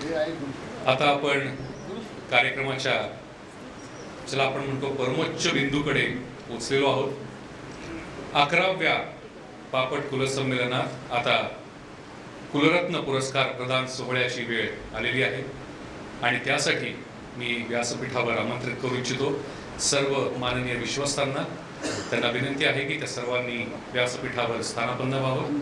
आता आपण कार्यक्रमाच्या ज्याला आपण म्हणतो परमोच्च बिंदूकडे पोचलेलो आहोत. 11व्या बापट कुलसंमेलनात आता कुलरत्न पुरस्कार प्रदान सोहळ्याची वेळ आलेली आहे आणि त्यासाठी मी व्यासपीठावर आमंत्रित करू इच्छितो सर्व माननीय विश्वस्तांना. त्यांना विनंती आहे की त्या सर्वांनी व्यासपीठावर स्थानापन्न व्हावं.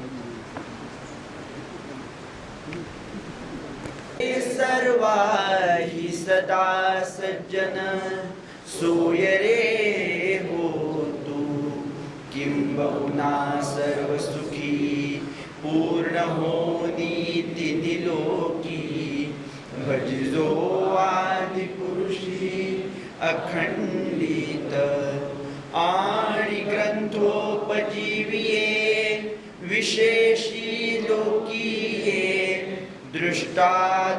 सर्वाहि सदा सज्जन सोयरे होतु किंबहुना सर्व सुखी पूर्ण होनीति निलोकी भजिजो आदि पुरुषी अखंडित आणि ग्रंथोपजीविये विशेषी लोकीये दृष्टा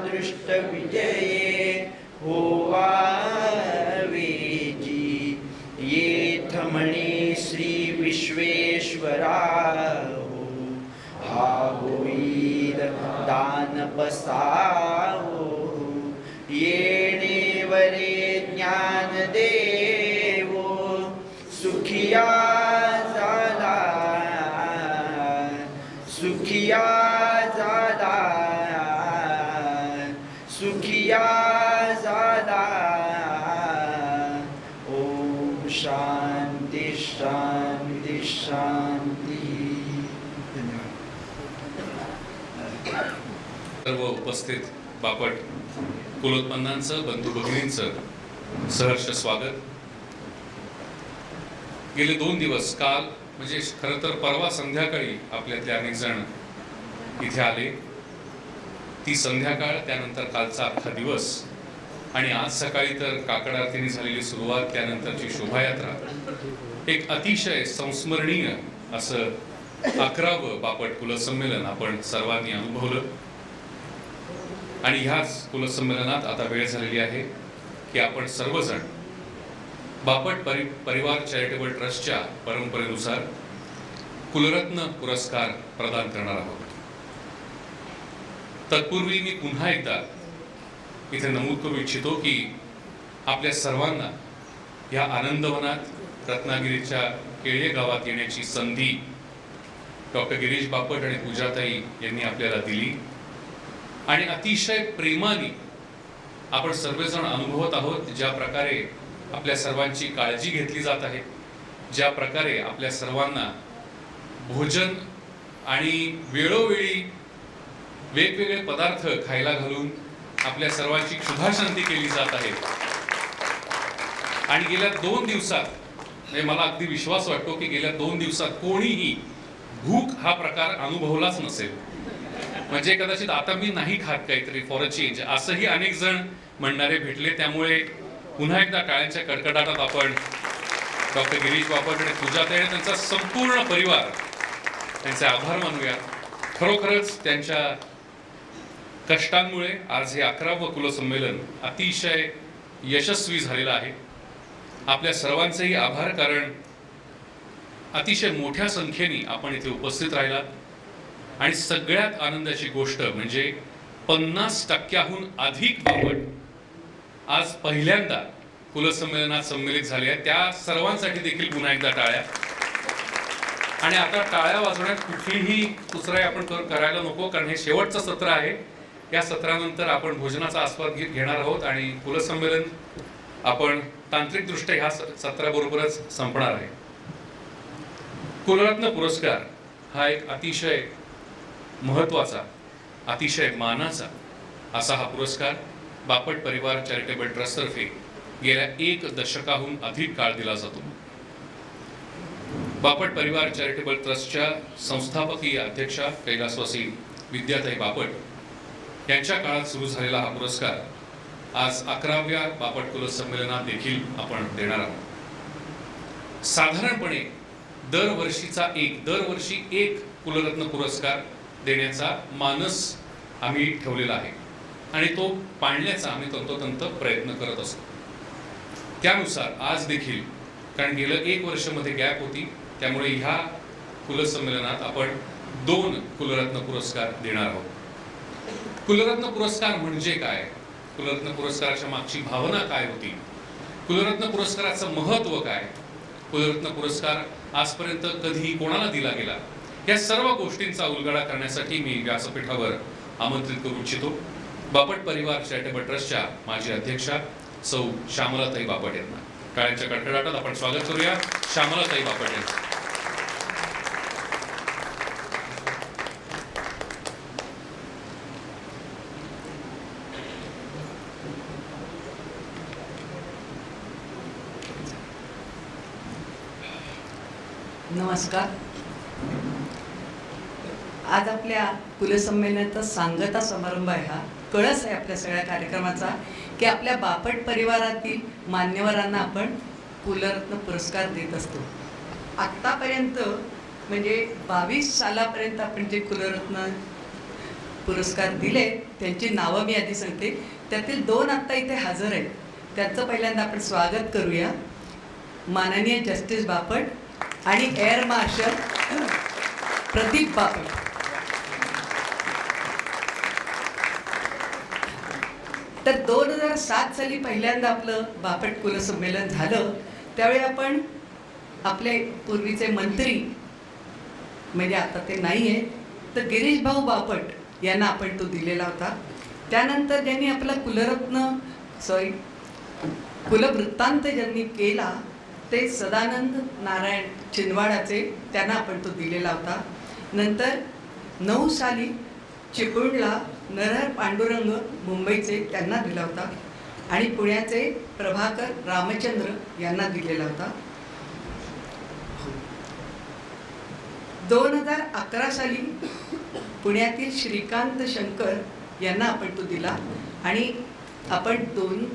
दृष्ट विजये होवावेजी येथ म्हणे श्री विश्वेश्वराहो हा होईल दान बसावो येणे वरे ज्ञान देवो सुखिया झाला सुखिया झाला सुखिया झाला. ओम शांती शांती शांती. सर्व उपस्थित बापट कुलोत्पन्नांचं बंधू भगिनींचं सहर्ष स्वागत. गेले 2 दिवस काल म्हणजे खरं तर परवा संध्याकाळी आपल्यातले अनेक जण इथे आले. ती संध्याकाळ त्यानंतर कालचा अख्खा दिवस आणि आज सकाळी तर काकड आरतीने झालेली सुरुवात त्यानंतरची शोभायात्रा एक अतिशय संस्मरणीय असं 11वं बापट कुलसंमेलन आपण सर्वांनी अनुभवलं. आणि ह्याच कुलसंमेलनात आता वेळ झालेली आहे की आपण सर्वजण बापट परिवार चॅरिटेबल ट्रस्टच्या परंपरेनुसार कुलरत्न पुरस्कार प्रदान करणार आहोत. तत्पूर्वी मी पुन्हा एकदा इथे नमूद करू इच्छितो की आपल्या सर्वांना या आनंदवनात रत्नागिरीच्या केळे गावात येण्याची संधी डॉक्टर गिरीश बापट आणि पूजाताई यांनी आपल्याला दिली आणि अतिशय प्रेमाने आपण सर्वजण अनुभवत आहोत ज्या प्रकारे आपल्या सर्वांची काळजी घेतली जात आहे, ज्या प्रकारे आपल्या सर्वांना भोजन आणि वेळोवेळी वेगवेगळे पदार्थ खायला घालून आपल्या सर्वांची क्षुधाशांती केली जात आहे. आणि गेल्या 2 दिवसात म्हणजे मला अगदी विश्वास वाटतो की गेल्या 2 दिवसात कोणीही भूक हा प्रकार अनुभवलाच नसेल. म्हणजे कदाचित आता मी नाही खात काहीतरी फॉर अ चेंज असंही अनेक जण म्हणणारे भेटले. त्यामुळे पुन्हा एकदा टाळ्यांच्या कडकडाटात आपण डॉक्टर गिरीश बापट आणि पूजाताई आणि त्यांचा संपूर्ण परिवार त्यांचे आभार मानूया. खरोखरच त्यांच्या कष्टांमुळे आज हे 11वं कुलसंमेलन अतिशय यशस्वी झालेलं आहे. आपल्या सर्वांचेही आभार, कारण अतिशय मोठ्या संख्येने आपण इथे उपस्थित राहिलात. आणि सगळ्यात आनंदाची गोष्ट म्हणजे 50% अधिक बापट आज पहिल्यांदा कुलसंमेलनात सम्मिलित झाले आहेत. त्या सर्वांसाठी देखील पुन्हा एकदा टाळ्या. आणि आता टाळ्या वाजवण्यात कुठलीही कुचराई आपण करायला नको, कारण हे शेवटचं सत्र आहे. या सत्रानंतर आपण भोजनाचा आस्वाद घेणार आहोत आणि कुलसंमेलन आपण तांत्रिकदृष्ट्या ह्या सत्राबरोबरच संपणार आहे. कुलरत्न पुरस्कार हा एक अतिशय महत्त्वाचा, अतिशय मानाचा असा हा पुरस्कार बापट परिवार चॅरिटेबल ट्रस्टतर्फे गेल्या 1 दशकाहून अधिक काळ दिला जातो. बापट परिवार चॅरिटेबल ट्रस्टच्या संस्थापकीय अध्यक्षा कैलासवासी विद्याताई बापट यांच्या काळात सुरू झालेला हा पुरस्कार आज 11व्या बापट कुलसंमेलनात देखील आपण देणार आहोत. साधारणपणे दरवर्षी एक कुलरत्न पुरस्कार देण्याचा मानस आम्ही ठेवलेला आहे आणि तो पाळण्याचा आम्ही तंतोतंत प्रयत्न करत असतो. त्यानुसार आज देखील, कारण गेलं 1 वर्षामध्ये गॅप होती, त्यामुळे ह्या कुलसंमेलनात आपण 2 कुलरत्न पुरस्कार देणार आहोत. कुलरत्न पुरस्कार म्हणजे काय, कुलरत्न पुरस्काराच्या मागची भावना काय होती, कुलरत्न पुरस्काराचं महत्त्व काय, कुलरत्न पुरस्कार आजपर्यंत कधी कोणाला दिला गेला, या सर्व गोष्टींचा उलगडा करण्यासाठी मी व्यासपीठावर आमंत्रित करू इच्छितो बापट परिवार चॅरिटेबल ट्रस्टच्या माजी अध्यक्षा सौ श्यामलाताई बापट यांना. टाळ्यांच्या कडकडाटात आपण स्वागत करूया श्यामलाताई बापट यांचं. नमस्कार. आज आपल्या कुलसंमेलनाचा सांगता समारंभ आहे. हा कळस आहे आपल्या सगळ्या कार्यक्रमाचा की आपल्या बापट परिवारातील मान्यवरांना आपण कुलरत्न पुरस्कार देत असतो. आत्तापर्यंत म्हणजे 22 सालापर्यंत आपण जे कुलरत्न पुरस्कार दिले त्यांची नावं मी आधी सांगते. त्यातील 2 आत्ता इथे हजर आहेत. त्यांचं पहिल्यांदा आपण स्वागत करूया. माननीय जस्टिस बापट आणि एअर मार्शल प्रदीप बापट. तर 2007 साली पहिल्यांदा आपलं बापट कुलसंमेलन झालं. त्यावेळी आपण आपले पूर्वीचे मंत्री म्हणजे आता ते नाही आहे तर गिरीश भाऊ बापट यांना आपण तो दिलेला होता. त्यानंतर ज्यांनी आपला कुलवृत्तांत ज्यांनी केला ते सदानंद नारायण चिंदवाडाचे, त्यांना आपण तो दिलेला होता. नंतर 9 साली चिपळूणला नरहर पांडुरंग मुंबईचे, त्यांना दिला होता. आणि पुण्याचे प्रभाकर रामचंद्र यांना दिलेला होता. 2011 साली पुण्यातील श्रीकांत शंकर यांना आपण तो दिला. आणि आपण 2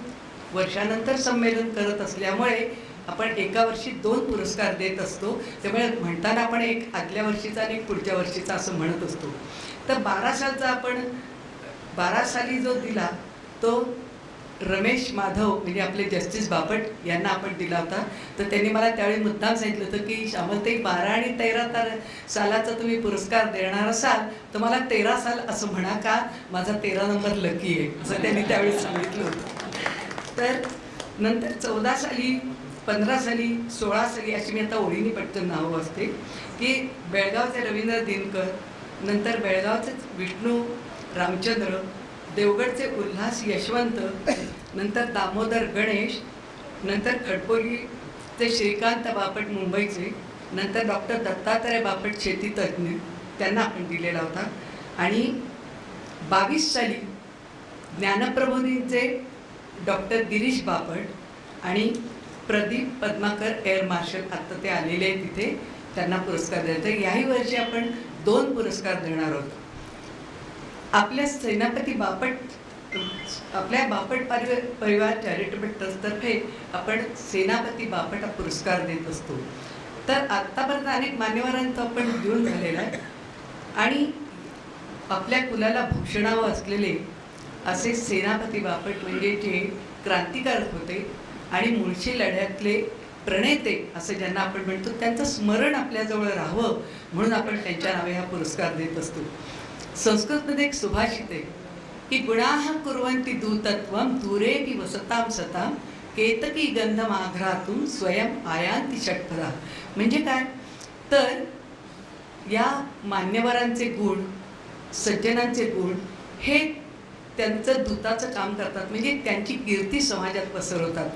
वर्षानंतर संमेलन करत असल्यामुळे आपण एका वर्षी 2 पुरस्कार देत असतो. त्यामुळे म्हणताना आपण एक आदल्या वर्षीचा आणि एक पुढच्या वर्षीचा असं म्हणत असतो. तर 12 सालचा आपण 12 साली जो दिला तो रमेश माधव म्हणजे आपले जस्टिस बापट यांना आपण दिला होता. तर त्यांनी मला त्यावेळी मुद्दाम सांगितलं होतं की श्यामलताई 12 आणि 13 सालाचा तुम्ही पुरस्कार देणार असाल तर मला 13 साल असं म्हणा का माझा 13 नंबर लकी आहे असं त्यांनी त्यावेळी सांगितलं होतं. तर नंतर 14 साली 15 साली 16 साली अशी मी आता ओळीने पटकन नावं वाचते की बेळगावचे रवींद्र दिनकर, नंतर बेळगावचे विष्णू रामचंद्र, देवगडचे उल्हास यशवंत, नंतर दामोदर गणेश, नंतर खडपोलीचे श्रीकांत बापट मुंबईचे, नंतर डॉक्टर दत्तात्रय बापट शेतीतज्ञ त्यांना आपण दिलेला होता. आणि 22 साली ज्ञानप्रबोधींचे डॉक्टर गिरीश बापट आणि प्रदीप पद्माकर एअर मार्शल आत्ता ते आलेले आहेत तिथे, त्यांना पुरस्कार द्यायचा. याही वर्षी आपण 2 पुरस्कार देणार आहोत. आपल्या सेनापती बापट आपल्या बापट परिवार चॅरिटेबल ट्रस्टतर्फे आपण सेनापती बापट हा पुरस्कार देत असतो. तर आत्तापर्यंत अनेक मान्यवरांचा आपण देऊन झालेला आहे. आणि आपल्या कुलाला भूषणावं असलेले असे सेनापती बापट म्हणजे जे क्रांतिकारक होते आणि मुळशी लढ्यातले प्रणेते असं ज्यांना आपण म्हणतो, त्यांचं स्मरण आपल्याजवळ राहावं म्हणून आपण त्यांच्या नावे हा पुरस्कार देत असतो. संस्कृतमध्ये एक सुभाषित आहे की गुणाः कुर्वन्ति दूतत्वं दूरेपि वसतां सतां केतकी गंधमाघ्रातून स्वयं आयांती षट्पदा. म्हणजे काय तर या मान्यवरांचे गुण, सज्जनांचे गुण हे त्यांचं दूताचं काम करतात. म्हणजे त्यांची कीर्ती समाजात पसरवतात.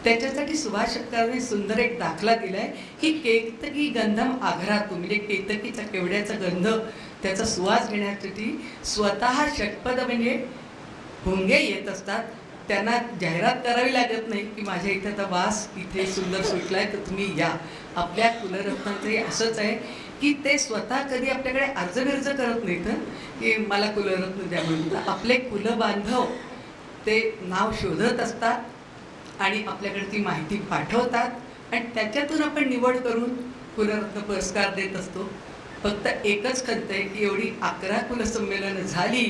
त्याच्यासाठी सुभाष षटकारांनी सुंदर एक दाखला दिला आहे की केतकी गंधम आघरातून म्हणजे केतकीचा केवड्याचा गंध त्याचा सुवास घेण्यासाठी स्वतः षटपद म्हणजे भुंगे येत असतात. त्यांना जाहिरात करावी लागत नाही की माझ्या इथे आता वास इथे सुंदर सुटला आहे तर तुम्ही या. आपल्या कुलरत्नांचंही असंच आहे की ते स्वतः कधी आपल्याकडे अर्ज करत नाहीत की मला कुलरत्न द्या म्हणून. आपले कुलबांधव ते नाव शोधत असतात आणि आपल्याकडे ती माहिती पाठवतात आणि त्याच्यातून आपण निवड करून कुलरत्न पुरस्कार देत असतो. फक्त एकच खंत आहे की एवढी 11 कुलसंमेलनं झाली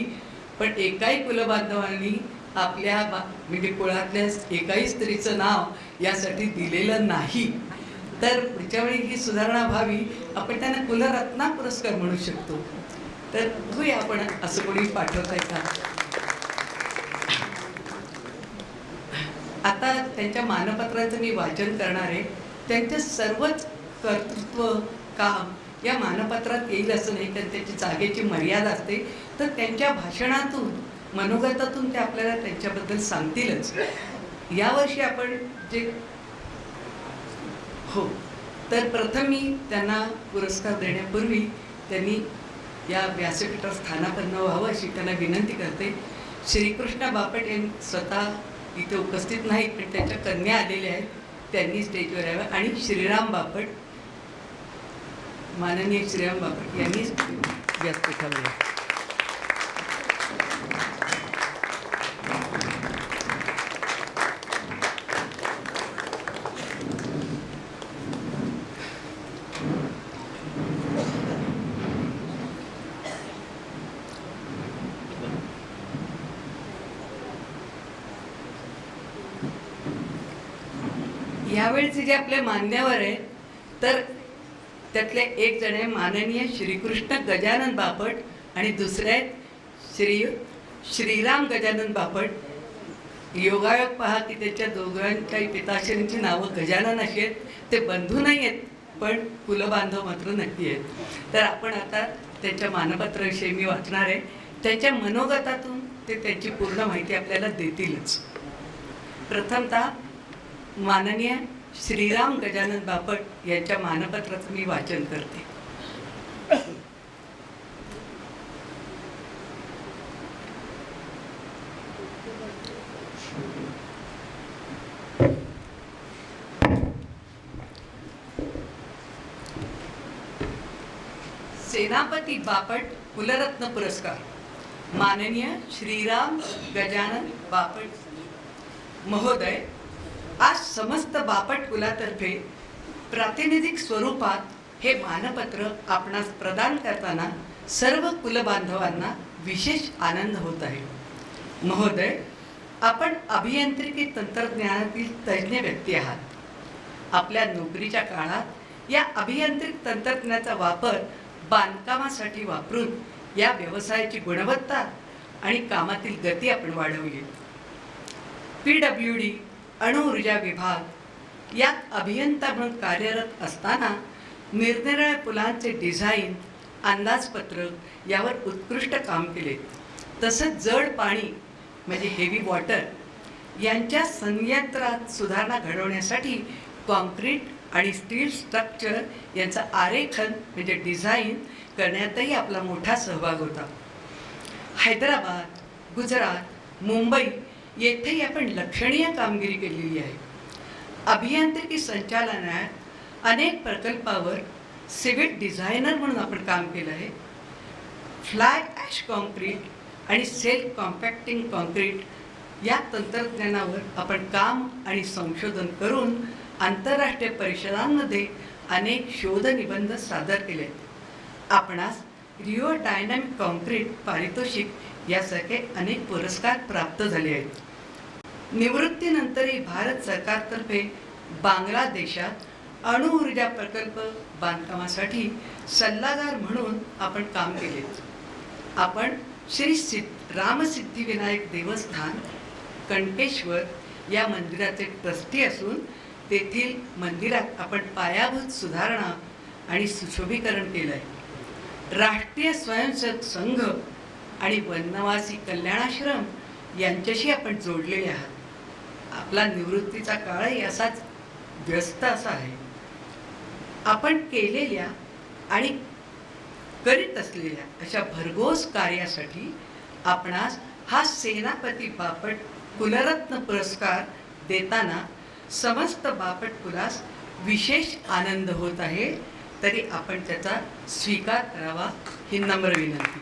पण एकाही कुलबांधवांनी आपल्या म्हणजे कुळातल्या एकाही स्त्रीचं नाव यासाठी दिलेलं नाही. तर पुढच्या वेळी ही सुधारणा व्हावी, आपण त्यांना कुलरत्ना पुरस्कार म्हणू शकतो. तर बघूया आपण असं कोणी पाठवताय का. आता त्यांच्या मानपत्राचं मी वाचन करणार आहे. त्यांचं सर्वच कर्तृत्व काम या मानपत्रात येईल असं नाही, कारण त्याची जागेची मर्यादा असते. तर त्यांच्या भाषणातून मनोगतातून ते आपल्याला त्यांच्याबद्दल सांगतीलच. यावर्षी आपण जे हो, तर प्रथम मी त्यांना पुरस्कार देण्यापूर्वी त्यांनी या व्यासपीठावर स्थानापन्न व्हावं अशी त्यांना विनंती करते. श्रीकृष्ण बापट यांनी स्वतः इथे उपस्थित नाहीत, पण त्यांच्या कन्या आलेल्या आहेत, त्यांनी स्टेजवर यावं. आणि श्रीराम बापट, माननीय श्रीराम बापट यांनी व्यासपीठावर यावं. यावेळचे जे आपले मान्यवर आहेत, तर त्यातले एक जण आहे माननीय श्रीकृष्ण गजानन बापट आणि दुसरे आहेत श्रीराम गजानन बापट. योगायोग पहा की त्याच्या दोघांच्याही पिताश्रींची नावं गजानन अशी आहेत. ते बंधू नाही आहेत, पण कुलबांधव मात्र नक्की आहेत. तर आपण आता त्यांच्या मानपत्राविषयी मी वाचणार आहे. त्यांच्या मनोगतातून ते त्यांची पूर्ण माहिती आपल्याला देतीलच. प्रथमतः माननीय श्रीराम गजानन बापट यांच्या मानपत्राचं मी वाचन करते. सेनापती बापट कुलरत्न पुरस्कार माननीय श्रीराम गजानन बापट महोदय, आज समस्त बापट कुलातर्फे प्रातिनिधिक स्वरूपात हे मानपत्र आपणास प्रदान करताना सर्व कुलबांधवांना विशेष आनंद होत आहे. महोदय, आपण अभियांत्रिकी तंत्रज्ञानातील तज्ज्ञ व्यक्ती आहात. आपल्या नोकरीच्या काळात या अभियांत्रिक तंत्रज्ञानाचा वापर बांधकामासाठी वापरून या व्यवसायाची गुणवत्ता आणि कामातील गती आपण वाढवली. PWD अणुऊर्जा विभाग यात अभियंता म्हणून कार्यरत असताना निरनिराळ्या पुलांचे डिझाईन, अंदाजपत्रक यावर उत्कृष्ट काम केले. तसंच जड पाणी म्हणजे हेवी वॉटर यांच्या संयंत्रात सुधारणा घडवण्यासाठी कॉन्क्रीट आणि स्टील स्ट्रक्चर यांचा आरेखन म्हणजे डिझाईन करण्यातही आपला मोठा सहभाग होता. हैदराबाद, गुजरात, मुंबई येथेही आपण लक्षणीय कामगिरी केलेली आहे. अभियांत्रिकी संचालनात अनेक प्रकल्पावर सिव्हिल डिझायनर म्हणून आपण काम केलं आहे. फ्लाय ॲश कॉन्क्रीट आणि सेल्फ कॉम्पॅक्टिंग कॉन्क्रीट या तंत्रज्ञानावर आपण काम आणि संशोधन करून आंतरराष्ट्रीय परिषदांमध्ये अनेक शोधनिबंध सादर केले. आपणास रिओ डायनामिक कॉन्क्रीट पारितोषिक यासारखे अनेक पुरस्कार प्राप्त झाले आहेत. निवृत्तीनंतरही भारत सरकारतर्फे बांगलादेशात अणुऊर्जा प्रकल्प बांधकामासाठी सल्लागार म्हणून आपण काम केले. आपण श्री रामसिद्धिविनायक देवस्थान कणकेश्वर या मंदिराचे ट्रस्टी असून तेथील मंदिरात आपण पायाभूत सुधारणा आणि सुशोभीकरण केलं आहे. राष्ट्रीय स्वयंसेवक संघ आणि वनवासी कल्याणाश्रम यांच्याशी आपण जोडलेले आहात. आपला निवृत्तीचा काळही असाच व्यस्त असा आहे. आपण केलेल्या आणि करीत असलेल्या अशा भरघोस कार्यासाठी आपणास हा सेनापती बापट कुलरत्न पुरस्कार देताना समस्त बापट कुलास विशेष आनंद होत आहे. तरी आपण त्याचा स्वीकार करावा ही नम्र विनंती.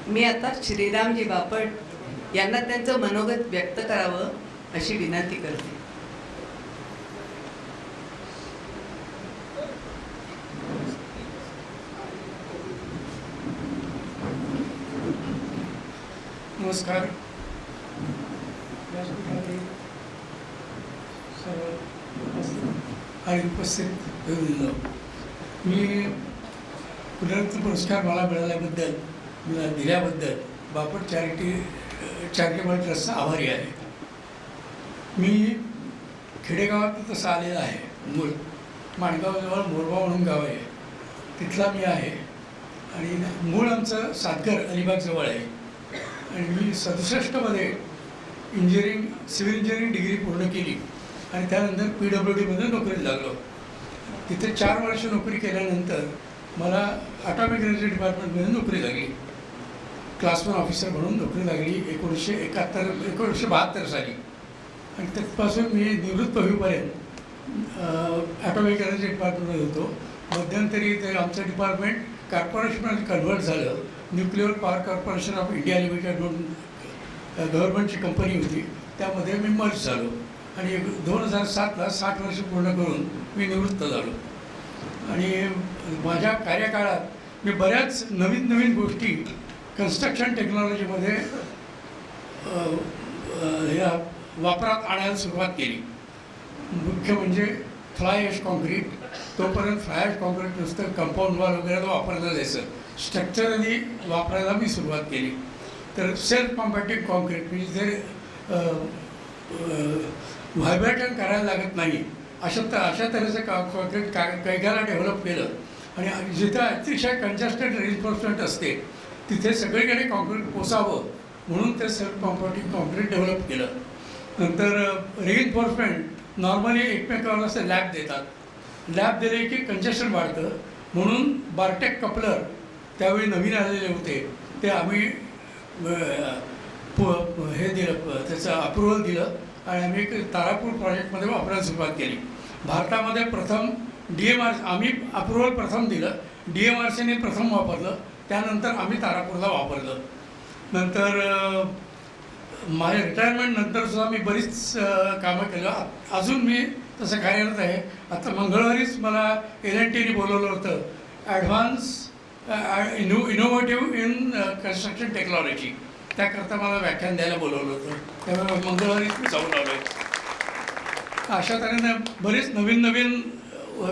मी आता श्रीरामजी बापट यांना त्यांचं मनोगत व्यक्त करावं अशी विनंती करते. नमस्कार. व्यासपीठावरील सर्व आणि उपस्थित विवृंद, मी पुनरुत्त पुरस्कार मला मिळाल्याबद्दल, मला दिल्याबद्दल बापट चॅरिटेबल ट्रस्टचा आभारी आहे. मी खेडेगावात तसं आलेला आहे. मूळ माणगावजवळ मोरबा म्हणून गाव आहे, तिथला मी आहे. आणि मूळ आमचं सातघर अलिबागजवळ आहे. आणि मी 67मध्ये सिव्हिल इंजिनिअरिंग डिग्री पूर्ण केली आणि त्यानंतर PWDमध्ये नोकरीला लागलो. तिथे 4 वर्ष नोकरी केल्यानंतर मला ॲटॉमिक एनर्जी डिपार्टमेंटमध्ये नोकरी लागली. क्लास 1 ऑफिसर म्हणून नोकरी लागली 1972 साली. आणि तिथपासून मी निवृत्त होईपर्यंत ॲटॉमिक एनर्जी डिपार्टमेंटमध्ये होतो. मध्यंतरी ते आमचं डिपार्टमेंट कॉर्पोरेशनमध्ये कन्व्हर्ट झालं. Nuclear power corporation of India limited म्हणून गव्हर्नमेंटची कंपनी होती, त्यामध्ये मी मर्ज झालो. आणि 2007ला 60 वर्ष पूर्ण करून मी निवृत्त झालो. आणि माझ्या कार्यकाळात मी बऱ्याच नवीन गोष्टी कन्स्ट्रक्शन टेक्नॉलॉजीमध्ये या वापरात आणायला सुरुवात केली. मुख्य म्हणजे फ्लाय ॲश कॉन्क्रीट. तोपर्यंत फ्लाय ॲश कॉन्क्रीट नुसतं कंपाऊंड वॉल वगैरे वापरलं जायचं. स्ट्रक्चरली वापरायला मी सुरुवात केली. तर सेल्फ कॉम्पॅक्टिव्ह कॉन्क्रीट म्हणजे जे व्हायब्रेशन करायला लागत नाही अशा तऱ्हेचं कॉन्क्रीट कैकाला डेव्हलप केलं. आणि जिथं अतिशय कंजस्टेड रिइन्फोर्समेंट असते तिथे सगळीकडे कॉन्क्रीट पोचावं म्हणून ते सेल्फ कॉम्पॅक्टिव्ह कॉन्क्रीट डेव्हलप केलं. नंतर रिइन्फोर्समेंट नॉर्मली एकमेकांना असं लॅब देतात. लॅब दिले की कंजेशन वाढतं म्हणून बार्टेक कपलर त्यावेळी नवीन आलेले होते, ते आम्ही हे दिलं, त्याचं अप्रुव्हल दिलं आणि आम्ही तारापूर प्रोजेक्टमध्ये वापरायला सुरुवात केली. भारतामध्ये प्रथम आम्ही अप्रुव्हल प्रथम दिलं, DMRCने प्रथम वापरलं, त्यानंतर आम्ही तारापूरला वापरलं. नंतर माझ्या रिटायरमेंट नंतरसुद्धा मी बरीच कामं केलं. अजून मी तसं कार्यरत आहे. आता मंगळवारीच मला LNTने बोलवलं होतं, advance innovative in construction technology, त्याकरता मला व्याख्यान द्यायला बोलवलं होतं. त्यामुळे मंगळवारीच मी जाऊन आलो आहे. अशा तऱ्हेने बरेच नवीन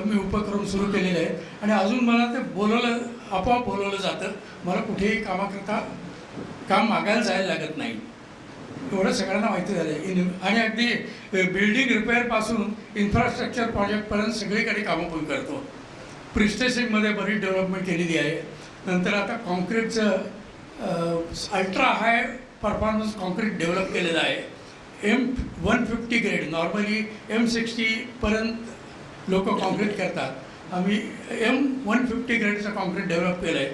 मी उपक्रम सुरू केलेले आहेत. आणि अजून मला ते आपोआप बोलवलं जातं. मला कुठेही कामाकरता काम मागायला जायला लागत नाही, एवढं सगळ्यांना माहिती झालं आहे. आणि अगदी बिल्डिंग रिपेअरपासून इन्फ्रास्ट्रक्चर प्रोजेक्टपर्यंत सगळीकडे कामं करतो. प्रिस्टेसिंगमध्ये बरीच डेव्हलपमेंट केलेली आहे. नंतर आता कॉन्क्रीटचं ultra high performance concrete develop केलेलं आहे. M150 ग्रेड, नॉर्मली M60पर्यंत लोक कॉन्क्रीट करतात, आम्ही M150 ग्रेडचं कॉन्क्रीट डेव्हलप केलं आहे.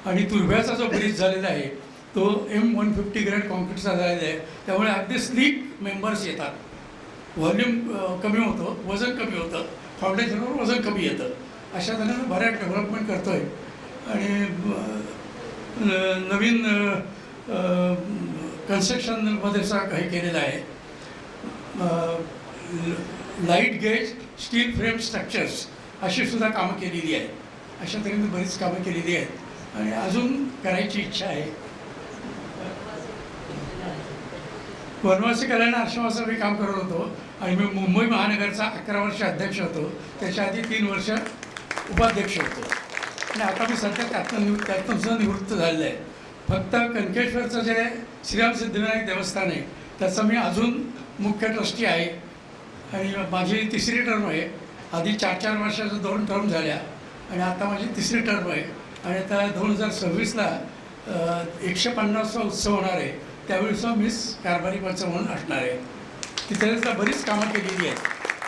आणि तुर्भ्याचा जो ब्रिज झालेला आहे तो M150 ग्रेड कॉन्क्रीटचा झालेला आहे. त्यामुळे अगदी स्लीक मेंबर्स येतात, व्हॉल्यूम कमी होतं, वजन कमी होतं, फाउंडेशनवर वजन कमी येतं. अशा तऱ्हेनं बऱ्याच डेव्हलपमेंट करतो आहे. आणि नवीन कन्स्ट्रक्शनमध्ये सुद्धा काही केलेलं आहे. Light gauge steel frame structures अशी सुद्धा कामं केलेली आहेत. अशा तऱ्हेने बरीच कामं केलेली आहेत आणि अजून करायची इच्छा आहे. वनवासी कल्याण आश्रमाचं मी काम करत होतो आणि मी मुंबई महानगरचा 11 वर्ष अध्यक्ष होतो. त्याच्या आधी 3 वर्ष उपाध्यक्ष होतो. आणि आता मी सध्या त्यातून सुद्धा निवृत्त झालेलं आहे. फक्त कनकेश्वरचं जे श्रीराम सिद्धिविनायक देवस्थान आहे त्याचं मी अजून मुख्य ट्रस्टी आहे. आणि माझी 3री टर्म आहे. आधी 4 वर्षाच्या 2 टर्म झाल्या आणि आता माझी 3री टर्म आहे. आणि आता 2026ला 150वा उत्सव होणार आहे, त्यावेळीसुद्धा मीच कारभारी पंच म्हणून असणार आहे. तिथे बरीच कामं केलेली आहेत.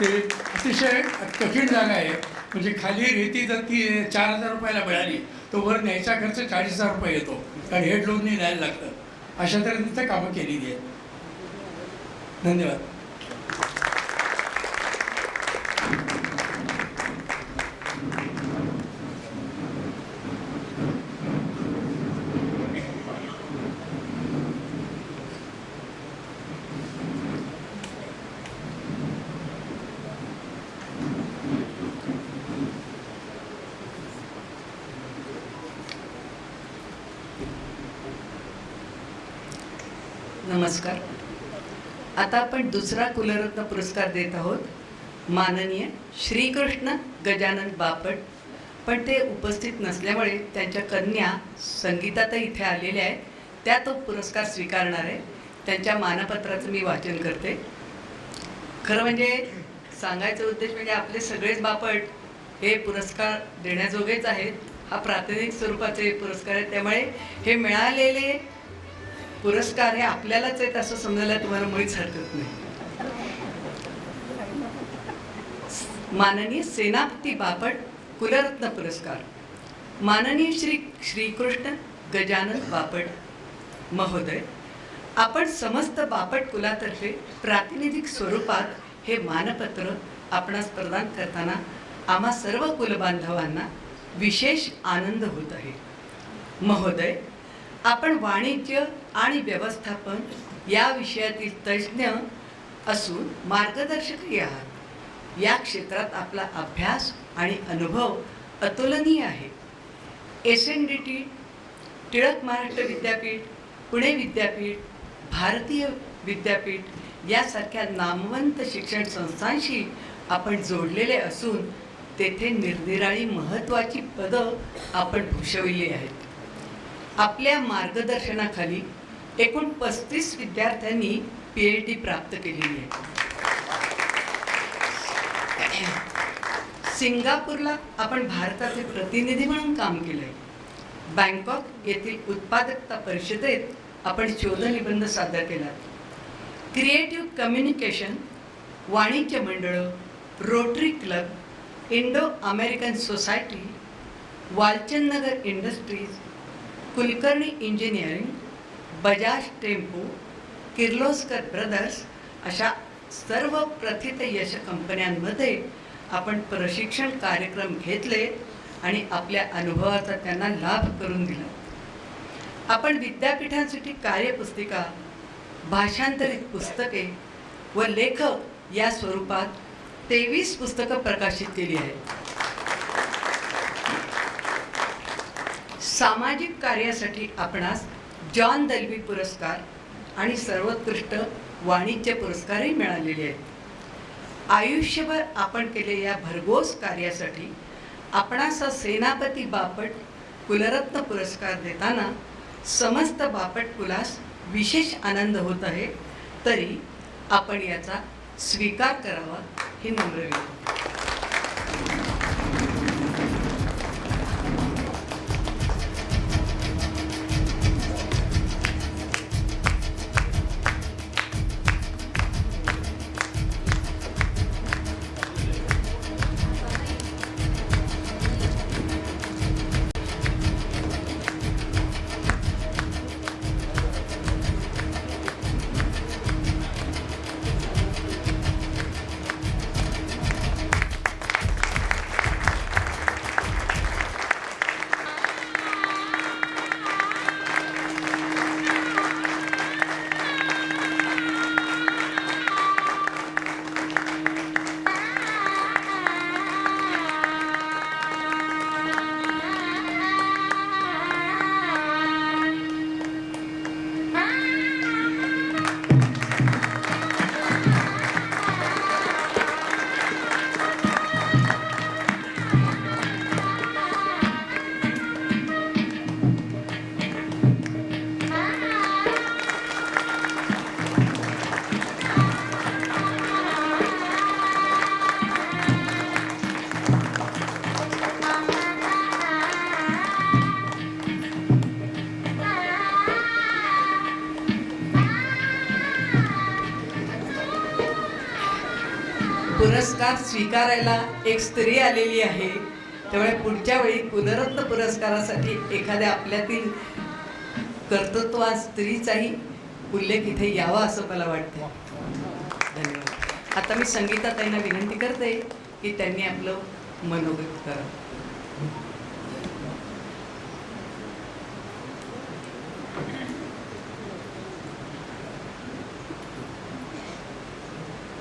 ते अतिशय कठीण जागा आहे. म्हणजे खाली रेती जर ती 4,000 रुपयाला मिळाली तो वर न्यायचा खर्च 40,000 रुपये येतो, कारण हेड लोननी न्यायला लागतं. अशा तऱ्हेने तिथे कामं केलेली आहेत. धन्यवाद. नमस्कार. आता आपण दुसरा कुलरत्न पुरस्कार देत आहोत माननीय श्रीकृष्ण गजानन बापट. पण ते उपस्थित नसल्यामुळे त्यांच्या कन्या संगीताताई इथे आलेल्या आहेत. त्या तो पुरस्कार स्वीकारणार आहे. त्यांच्या मानपत्राचं मी वाचन करते. खरं म्हणजे सांगायचा उद्देश म्हणजे आपले सगळेच बापट हे पुरस्कार देण्याजोगेच आहेत. हा प्रातिनिधिक स्वरूपाचे पुरस्कार आहेत. त्यामुळे हे मिळालेले पुरस्कार हे आपल्यालाच आहेत असं समजायला तुम्हाला मुळीच हरकत नाही. माननीय सेनापती बापट कुलरत्न पुरस्कार माननीय श्रीकृष्ण गजानन बापट महोदय, आपण समस्त बापट कुलातर्फे प्रातिनिधिक स्वरूपात हे मानपत्र आपणास प्रदान करताना आम्हा सर्व कुलबांधवांना विशेष आनंद होत आहे. महोदय, आपण वाणिज्य आणि व्यवस्थापन या विषयातील तज्ज्ञ असून मार्गदर्शकही आहात. या क्षेत्रात आपला अभ्यास आणि अनुभव अतुलनीय आहे. SNDT, टिळक महाराष्ट्र विद्यापीठ, पुणे विद्यापीठ, भारतीय विद्यापीठ यासारख्या नामवंत शिक्षण संस्थांशी आपण जोडलेले असून तेथे निरनिराळी महत्त्वाची पदं आपण भूषविली आहेत. आपल्या मार्गदर्शनाखाली एकूण 35 विद्यार्थ्यांनी PhD प्राप्त केलेली आहे. सिंगापूरला आपण भारताचे प्रतिनिधी म्हणून काम केलं आहे. बँकॉक येथील उत्पादकता परिषदेत आपण शोधनिबंध सादर केला. क्रिएटिव्ह कम्युनिकेशन, वाणिज्य मंडळं, rotary club, Indo American society, Walchandnagar industries, Kulkarni engineering, Bajaj tempo, Kirloskar brothers अशा सर्व प्रथित यश कंपन्यांमध्ये आपण प्रशिक्षण कार्यक्रम घेतले आणि आपल्या अनुभवाचा त्यांना लाभ करून दिला. आपण विद्यापीठांसाठी कार्यपुस्तिका, भाषांतरित पुस्तके व लेखक या स्वरूपात 23 पुस्तकं प्रकाशित केली आहेत. सामाजिक कार्यासाठी आपणास जॉन दलवी पुरस्कार आणि सर्वोत्कृष्ट वाणिज्य पुरस्कारही मिळालेले आहेत. आयुष्यभर आपण केलेल्या या भरघोस कार्यासाठी आपणास सेनापती बापट कुलरत्न पुरस्कार देताना समस्त बापट कुलास विशेष आनंद होत आहे. तरी आपण याचा स्वीकार करावा ही नम्र विनंती. पुरस्कार स्वीकारायला एक स्त्री आलेली आहे. त्यामुळे पुढच्या वेळी कुलरत्न पुरस्कारासाठी एखाद्या आपल्यातील कर्तृत्वान स्त्रीचाही उल्लेख इथे यावा असं मला वाटतं. धन्यवाद. आता मी संगीताताईंना विनंती करते की त्यांनी आपलं मनोगत करावं.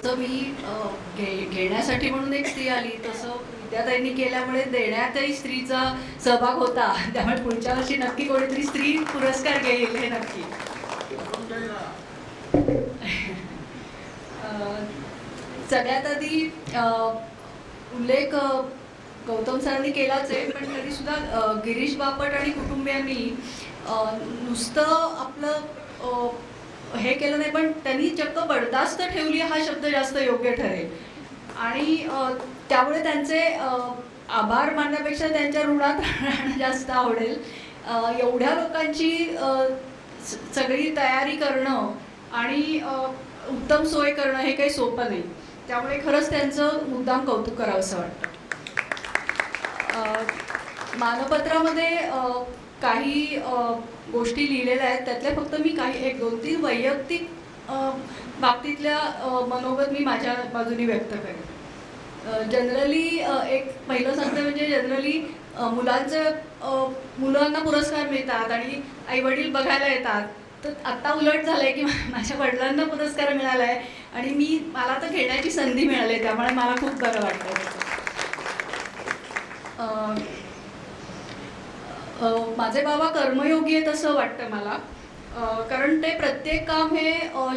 तर मी घेण्यासाठी म्हणून एक स्त्री आली, तसं विद्याताईंनी केल्यामुळे देण्यातही स्त्रीचा सहभाग होता. त्यामुळे पुढच्या वर्षी नक्की कोणीतरी स्त्री पुरस्कार घेईल हे नक्की. सगळ्यात आधी उल्लेख गौतम सरांनी केलाच आहे, पण तरीसुद्धा गिरीश बापट आणि कुटुंबियांनी नुसतं आपलं हे केलं नाही, पण त्यांनी चक्क बडदास्त ठेवली हा शब्द जास्त योग्य ठरेल. आणि त्यामुळे त्यांचे आभार मानण्यापेक्षा त्यांच्या ऋणात राहणं जास्त आवडेल. एवढ्या लोकांची सगळी तयारी करणं आणि उत्तम सोय करणं हे काही सोपं नाही. त्यामुळे खरंच त्यांचं मुद्दाम कौतुक करावंसं वाटतं. मानपत्रामध्ये काही गोष्टी लिहिलेल्या आहेत, त्यातल्या फक्त मी काही 1-2-3 वैयक्तिक बाबतीतल्या मनोगत मी माझ्या बाजूने व्यक्त करेन. जनरली एक पहिलं सांगते म्हणजे जनरली मुलांना पुरस्कार मिळतात आणि आईवडील बघायला येतात. तर आत्ता उलट झालं आहे की माझ्या वडिलांना पुरस्कार मिळाला आहे आणि मला तर खेळण्याची संधी मिळाली आहे, त्यामुळे मला खूप बरं वाटतं. माझे बाबा कर्मयोगी आहेत असं वाटतं मला, कारण ते प्रत्येक काम हे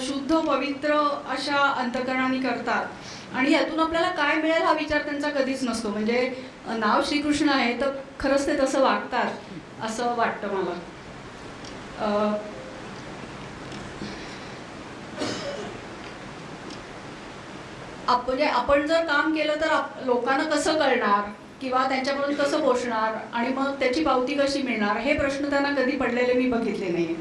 शुद्ध पवित्र अशा अंतःकरणाने करतात आणि यातून आपल्याला काय मिळेल हा विचार त्यांचा कधीच नसतो. म्हणजे नाव श्रीकृष्ण आहे तर खरंच ते तसं वागतात असं वाटतं मला. म्हणजे आपण जर काम केलं तर लोकांना कसं कळणार किंवा त्यांच्यापर्यंत कसं पोचणार आणि मग त्याची पावती कशी मिळणार हे प्रश्न त्यांना कधी पडलेले मी बघितले नाही.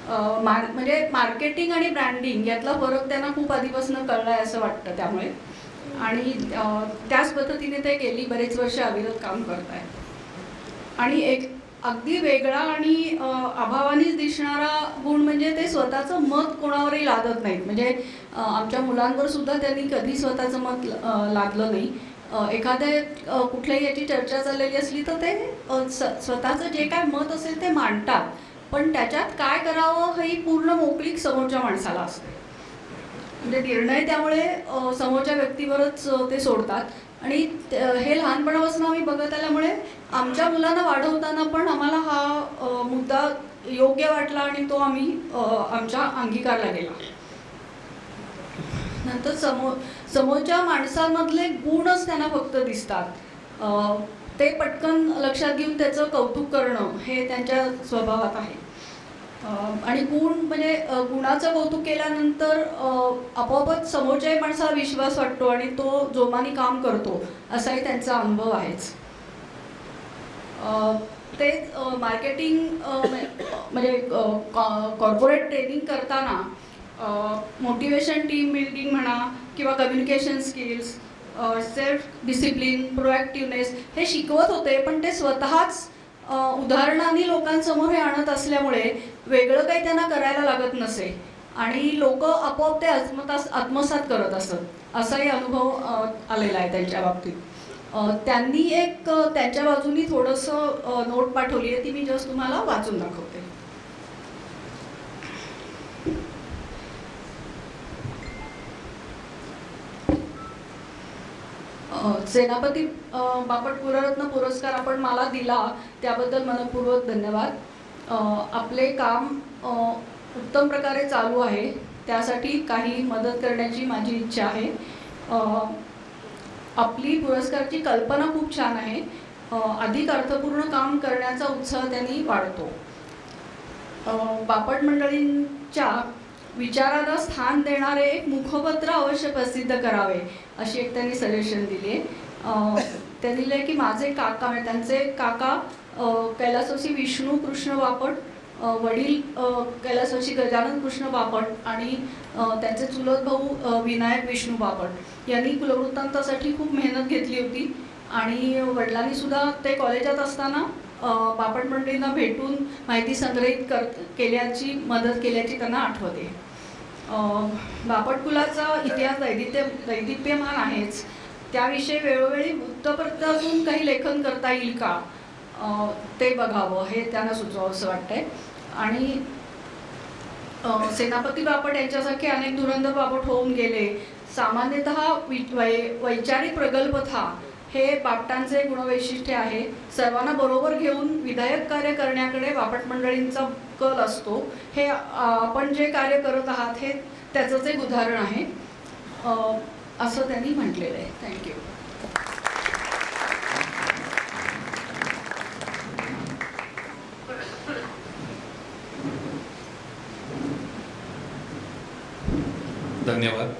म्हणजे मार्केटिंग आणि ब्रँडिंग यातला फरक त्यांना खूप आधीपासून कळला आहे असं वाटतं. त्यामुळे आणि त्याच पद्धतीने ते गेली बरेच वर्ष अविरत काम करत आहेत. आणि एक अगदी वेगळा आणि अभावानेच दिसणारा गुण म्हणजे ते स्वतःचं मत कोणावरही लादत नाहीत. म्हणजे आमच्या मुलांवर सुद्धा त्यांनी कधी स्वतःचं मत लादलं नाही. एखाद्या कुठल्याही याची चर्चा चाललेली असली तर ते स्वतःचं जे काय मत असेल ते मांडतात, पण त्याच्यात काय करावं ही पूर्ण मोकळीक समोरच्या माणसाला असते. म्हणजे निर्णय त्यामुळे समोरच्या व्यक्तीवरच ते सोडतात. आणि हे लहानपणापासून आम्ही बघत आल्यामुळे आमच्या मुलांना वाढवताना पण आम्हाला हा मुद्दा योग्य वाटला आणि तो आम्ही आमच्या अंगीकारला गेला. नंतर समोरच्या माणसांमधले गुणच त्यांना फक्त दिसतात, ते पटकन लक्षात घेऊन त्याचं कौतुक करणं हे त्यांच्या स्वभावात आहे. आणि गुण म्हणजे गुणाचं कौतुक केल्यानंतर आपोआपच समोरच्याही माणसाला विश्वास वाटतो आणि तो जोमाने काम करतो असाही त्यांचा अनुभव आहेच. ते मार्केटिंग म्हणजे कॉर्पोरेट ट्रेनिंग करताना मोटिवेशन, टीम बिल्डिंग म्हणा किंवा कम्युनिकेशन स्किल्स, सेल्फ डिसिप्लिन, प्रोॲक्टिव्हनेस हे शिकवत होते, पण ते स्वतःच उदाहरणाने लोकांसमोर हे आणत असल्यामुळे वेगळं काही त्यांना करायला लागत नसे आणि लोक आपोआप ते आत्मसात करत असत असाही अनुभव आलेला आहे त्यांच्या बाबतीत. त्यांनी एक त्यांच्या बाजूनी थोडंसं नोट पाठवली आहे, ती मी जस्ट तुम्हाला वाचून दाखवते. सेनापती बापट पुररत्न पुरस्कार आपण मला दिला त्याबद्दल मनपूर्वक धन्यवाद. आपले काम उत्तम प्रकारे चालू आहे, त्यासाठी काही मदत करण्याची माझी इच्छा आहे. आपली पुरस्काराची कल्पना खूप छान आहे, अधिक अर्थपूर्ण काम करण्याचा उत्साह त्यांनी वाढतो. बापट मंडळींच्या विचाराला स्थान देणारे एक मुखपत्र अवश्य प्रसिद्ध करावे अशी एक त्यांनी सजेशन दिली आहे. ते दिले की माझे काका म्हणजे त्यांचे काका कैलासवासी विष्णू कृष्ण बापट, वडील कैलासवासी गजानन कृष्ण बापट आणि त्यांचे चुलत भाऊ विनायक विष्णू बापट यांनी कुलवृत्तांतासाठी खूप मेहनत घेतली होती आणि वडिलांनी सुद्धा ते कॉलेजात असताना बापट मंडळींना भेटून माहिती संग्रहित केल्याची मदत केल्याची त्यांना आठवते. बापट कुलाचा इतिहास दैदिप्यमान आहेच, त्याविषयी वेळोवेळी वृत्तपत्रातून काही लेखन करता येईल का ते बघावं हे त्यांना सुचवावं असं वाटतंय. आणि सेनापती बापट यांच्यासारखे अनेक धुरंधर बापट होऊन गेले. सामान्यतः वैचारिक प्रगल्भता हे बापटांचे गुणवैशिष्ट्य आहे. सर्वांना बरोबर घेऊन विधायक कार्य करण्याकडे बापट मंडळींचा कल असतो. हे आपण जे कार्य करत आहात हे त्याचंच एक उदाहरण आहे. असं त्यांनी म्हटलेलं आहे. थँक्यू. धन्यवाद.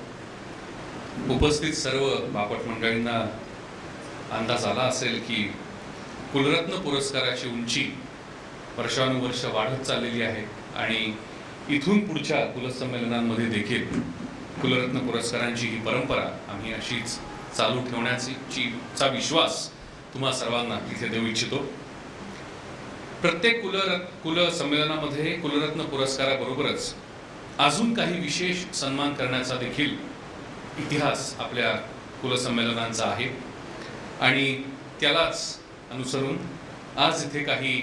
उपस्थित सर्व बापट मंडळींना अंदाज आला असेल की कुलरत्न पुरस्काराची उंची वर्षानुवर्ष वाढत चाललेली आहे आणि इथून पुढच्या कुलसंमेलनांमध्ये देखील कुलरत्न पुरस्कारांची ही परंपरा आम्ही अशीच चालू ठेवण्याचा विश्वास तुम्हा सर्वांना इथे देऊ इच्छितो. प्रत्येक कुलसंमेलनामध्ये कुलरत्न पुरस्काराबरोबरच अजून काही विशेष सन्मान करण्याचा देखील इतिहास आपल्या कुलसंमेलनांचा आहे आणि त्यालाच अनुसरून आज इथे काही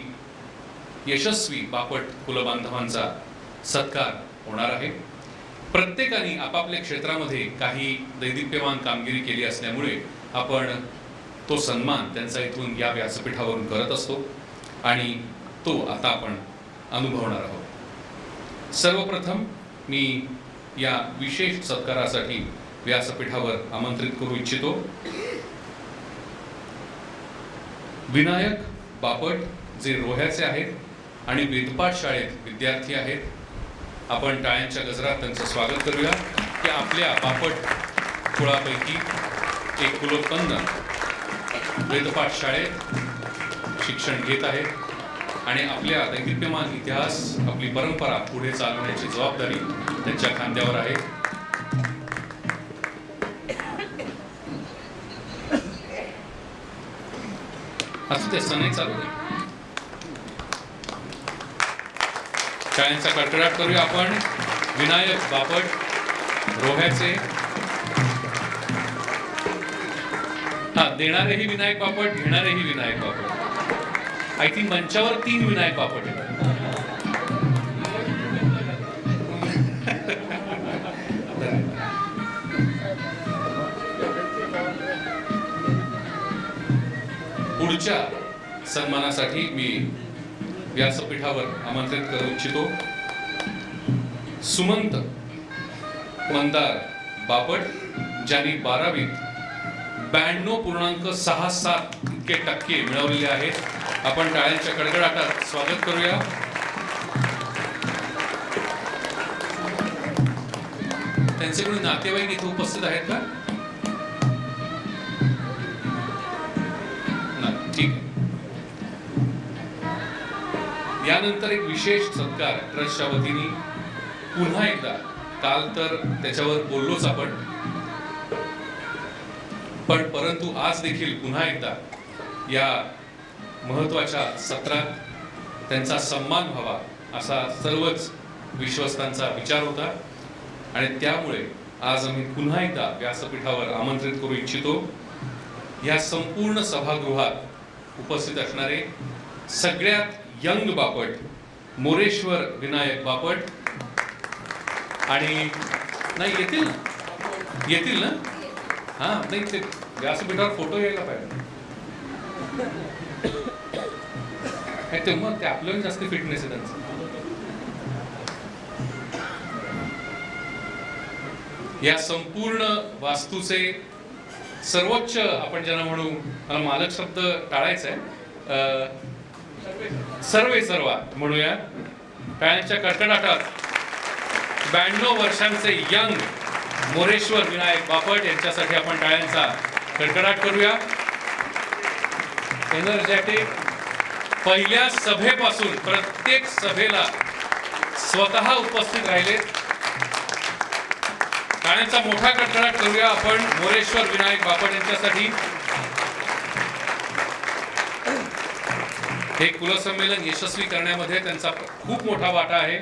यशस्वी बापट कुलबांधवांचा सत्कार होणार आहे. प्रत्येकाने आपापल्या क्षेत्रामध्ये काही दैदिप्यमान कामगिरी केली असल्यामुळे आपण तो सन्मान त्यांचा इथून या व्यासपीठावरून करत असतो आणि तो आता आपण अनुभवणार आहोत. सर्वप्रथम मी या विशेष सत्कारासाठी व्यासपीठावर आमंत्रित करू इच्छितो विनायक बापट, जे रोह्याचे आहेत आणि वेदपाठ शाळेत विद्यार्थी आहेत. आपण टाळ्यांच्या गजरात त्यांचं स्वागत करूया की आपल्या बापट कुळापैकी एक कुलोत्पन्न वेदपाठ शाळेत शिक्षण घेत आहेत आणि आपल्या दैदिप्यमान इतिहास, आपली परंपरा पुढे चालवण्याची जबाबदारी त्यांच्या खांद्यावर आहे. असं ते सण चालू आहे. शाळेचा कडकडाट करूया आपण विनायक बापट रोह्याचे. देणारेही विनायक बापट, घेणारेही विनायक बापट. आय थिंक मंचावर 3 विनायक बापट आहेत. पुढच्या सन्मानासाठी मी व्यासपीठावर आमंत्रित करू इच्छितो सुमंत मंदार बापट, ज्यांनी 12वीत 92.67 इतके टक्के मिळवलेले आहेत. आपण टाळ्यांच्या कडकडाटात स्वागत करूया. त्यांचे कोणी नातेवाईक इथे उपस्थित आहेत का? नाही, ठीक आहे. यानंतर एक विशेष सत्कार ट्रस्टच्या वतीने पुन्हा एकदा, काल तर त्याच्यावर बोललोच आपण, पण परंतु आज देखील पुन्हा एकदा या महत्त्वाच्या सत्रात त्यांचा सन्मान व्हावा असा सर्वच विश्वस्तांचा विचार होता आणि त्यामुळे आज आम्ही पुन्हा एकदा व्यासपीठावर आमंत्रित करू इच्छितो या संपूर्ण सभागृहात उपस्थित असणारे सगळ्यात यंग बापट मोरेश्वर विनायक बापट. आणि नाही येतील ना? हा, नाही ते व्यासपीठावर फोटो यायला पाहिजे. ते मग ते आपल्याला जास्त फिटनेस आहे त्यांचं. या संपूर्ण वास्तूचे सर्वोच्च, आपण ज्यांना म्हणू, मला मालक शब्द टाळायचा आहे, सर्वा म्हणूया. टाळ्यांच्या कडकडाटात 92 वर्षांचे यंग मोरेश्वर विनायक बापट यांच्यासाठी आपण टाळ्यांचा कडकडाट करूया. एनर्जॅटिक, पहिल्या सभेपासून प्रत्येक सभेला स्वतः उपस्थित राहिले. टाळ्यांचा मोठा कडकडाट करूया आपण मोरेश्वर विनायक बापट यांच्यासाठी. हे कुलसंमेलन यशस्वी करण्यामध्ये त्यांचा खूप मोठा वाटा आहे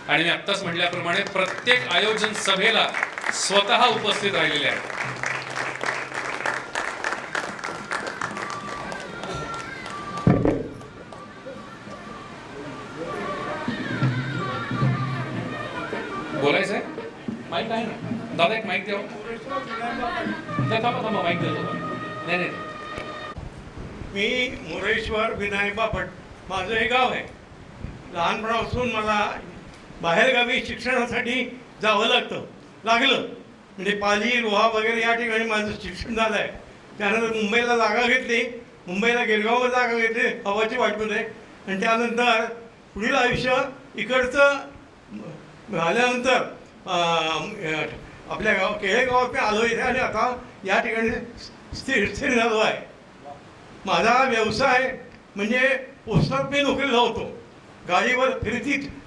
आणि मी आत्ताच म्हटल्याप्रमाणे प्रत्येक आयोजन सभेला स्वतः उपस्थित राहिलेले आहेत. बोलायचंय? माईक आहे ना दादा, एक माईक द्या. थांबा माईक देतो. नाही, मी मोरेश्वर विनायक बापट, माझं हे गाव आहे. लहानपणापासून मला बाहेरगावी शिक्षणासाठी जावं लागलं, म्हणजे पाली रोहा वगैरे या ठिकाणी माझं शिक्षण झालं आहे. त्यानंतर मुंबईला जागा घेतली, मुंबईला गिरगाववर जागा घेतली हवाची वाटमध्ये, आणि त्यानंतर पुढील आयुष्य इकडचं झाल्यानंतर आपल्या केळेगावात मी आलो इथे आणि आता या ठिकाणी स्थिर झालो आहे. माझा व्यवसाय म्हणजे पोस्टात मी नोकरीला होतो, गाडीवर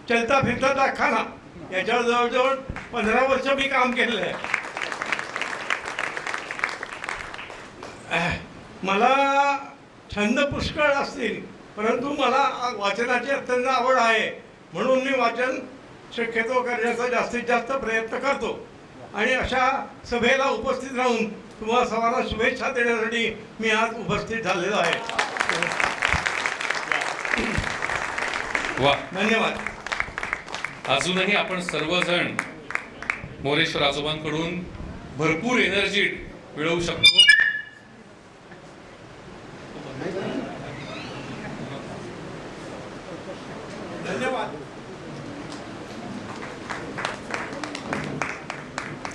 चलता फिरता कारखाना, याच्यावर जवळजवळ 15 वर्ष मी काम केलेलं आहे. मला छंद पुष्कळ असतील, परंतु मला वाचनाची अत्यंत आवड आहे, म्हणून मी वाचन शक्यतो करण्याचा जास्तीत जास्त प्रयत्न करतो. आणि अशा सभेला उपस्थित राहून तुम्हाला सर्वांना शुभेच्छा देण्यासाठी मी आज उपस्थित झालेलो आहे. वा, धन्यवाद. अजूनही आपण सर्वजण मोरेश्वर आजोबांकडून भरपूर एनर्जी मिळवू शकतो. धन्यवाद.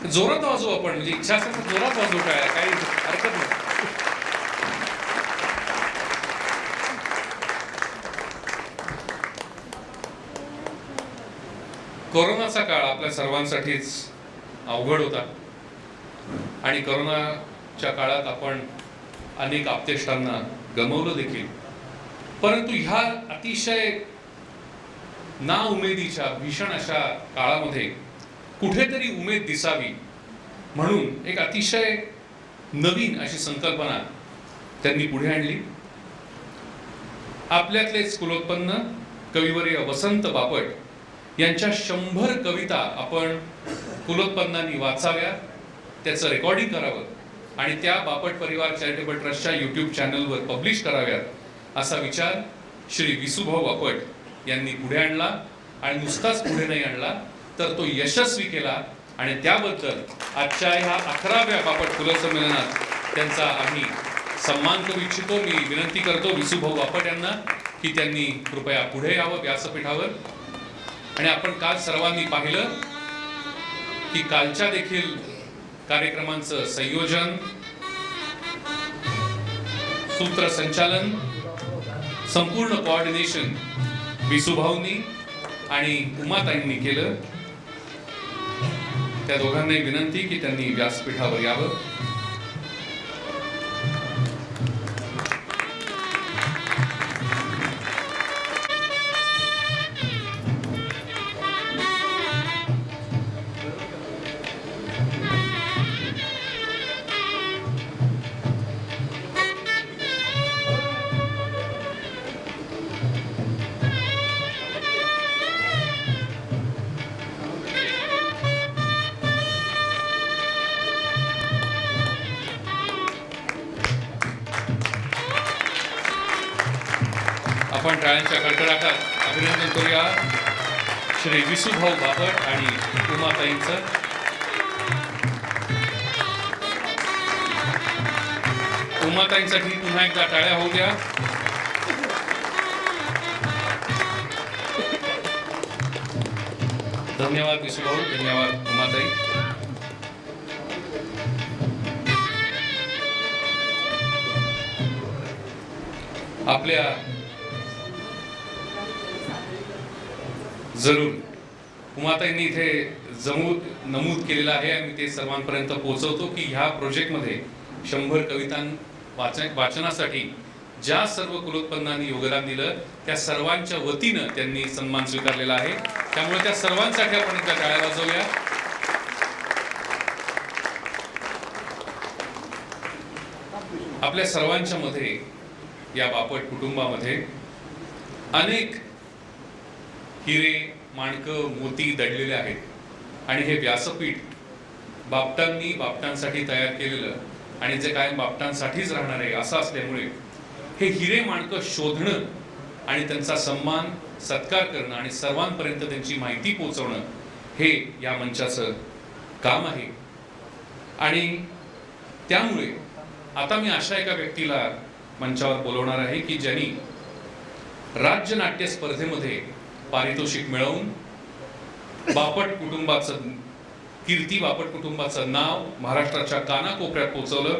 जोरात वाजवू आपण, म्हणजे इच्छा असेल तर जोरात वाजवू, काय काही हरकत नाही. कोरोनाचा काळ आपल्या सर्वांसाठीच अवघड होता आणि कोरोनाच्या काळात आपण अनेक आप्तेष्टांना गमावलं देखील. परंतु ह्या अतिशय नाउमेदीच्या भीषण अशा काळामध्ये कुठेतरी उमेद दिसावी म्हणून एक अतिशय नवीन अशी संकल्पना त्यांनी पुढे आणली. आपल्यातलेच कुलोत्पन्न कविवर्य वसंत बापट यांच्या 100 कविता आपण कुलोत्पन्नांनी वाचाव्या, त्याचं रेकॉर्डिंग करावं आणि त्या बापट परिवार चॅरिटेबल ट्रस्टच्या यूट्यूब चॅनलवर पब्लिश कराव्यात असा विचार श्री विसूभाऊ बापट यांनी पुढे आणला. आणि नुसताच पुढे नाही आणला तर तो यशस्वी केला. आणि त्याबद्दल आजच्या ह्या 11व्या बापट कुलसंमेलनात त्यांचा आम्ही सन्मान करू इच्छितो. मी विनंती करतो विसूभाऊ बापट यांना की त्यांनी कृपया पुढे यावं व्यासपीठावर. आणि आपण काल सर्वांनी पाहिलं की कालच्या देखील कार्यक्रमांचं संयोजन, सूत्रसंचालन, संपूर्ण कोऑर्डिनेशन विसूभाऊंनी आणि उमाताईंनी केलं. त्या दोघांनाही विनंती की त्यांनी व्यासपीठावर यावं. आपण टाळ्यांच्या कडकडाटात अभिनंदन करूया श्री विसूभाऊ बापट आणि उमाताईंचं. उमाताईंसाठी पुन्हा एकदा टाळ्या होऊ द्या. धन्यवाद विसूभाऊ, धन्यवाद उमाताई. आपल्या जरूर उमाताईंनी इथे नमूद केलेलं आहे आणि ते सर्वांपर्यंत पोहोचवतो की ह्या प्रोजेक्टमध्ये 100 कवितां वाचनासाठी ज्या सर्व कुलोत्पन्नांनी योगदान दिलं त्या सर्वांच्या वतीनं त्यांनी सन्मान स्वीकारलेला आहे. त्यामुळे त्या सर्वांसाठी आपण एकदा टाळ्या वाजवूया. आपल्या सर्वांच्या मध्ये या बापट कुटुंबामध्ये अनेक हिरे, माणकं, मोती दडलेले आहेत आणि हे व्यासपीठ बापटांनी बापटांसाठी तयार केलेलं आणि जे कायम बापटांसाठीच राहणार आहे असं असल्यामुळे हे हिरे माणकं शोधणं आणि त्यांचा सन्मान सत्कार करणं आणि सर्वांपर्यंत त्यांची माहिती पोहोचवणं हे या मंचाचं काम आहे. आणि त्यामुळे आता मी अशा एका व्यक्तीला मंचावर बोलवणार आहे की ज्यांनी राज्य नाट्य स्पर्धेमध्ये पारितोषिक मिळवून बापट कुटुंबाचं कीर्ती बापट कुटुंबाचं नाव महाराष्ट्राच्या कानाकोपऱ्यात पोहोचवलं.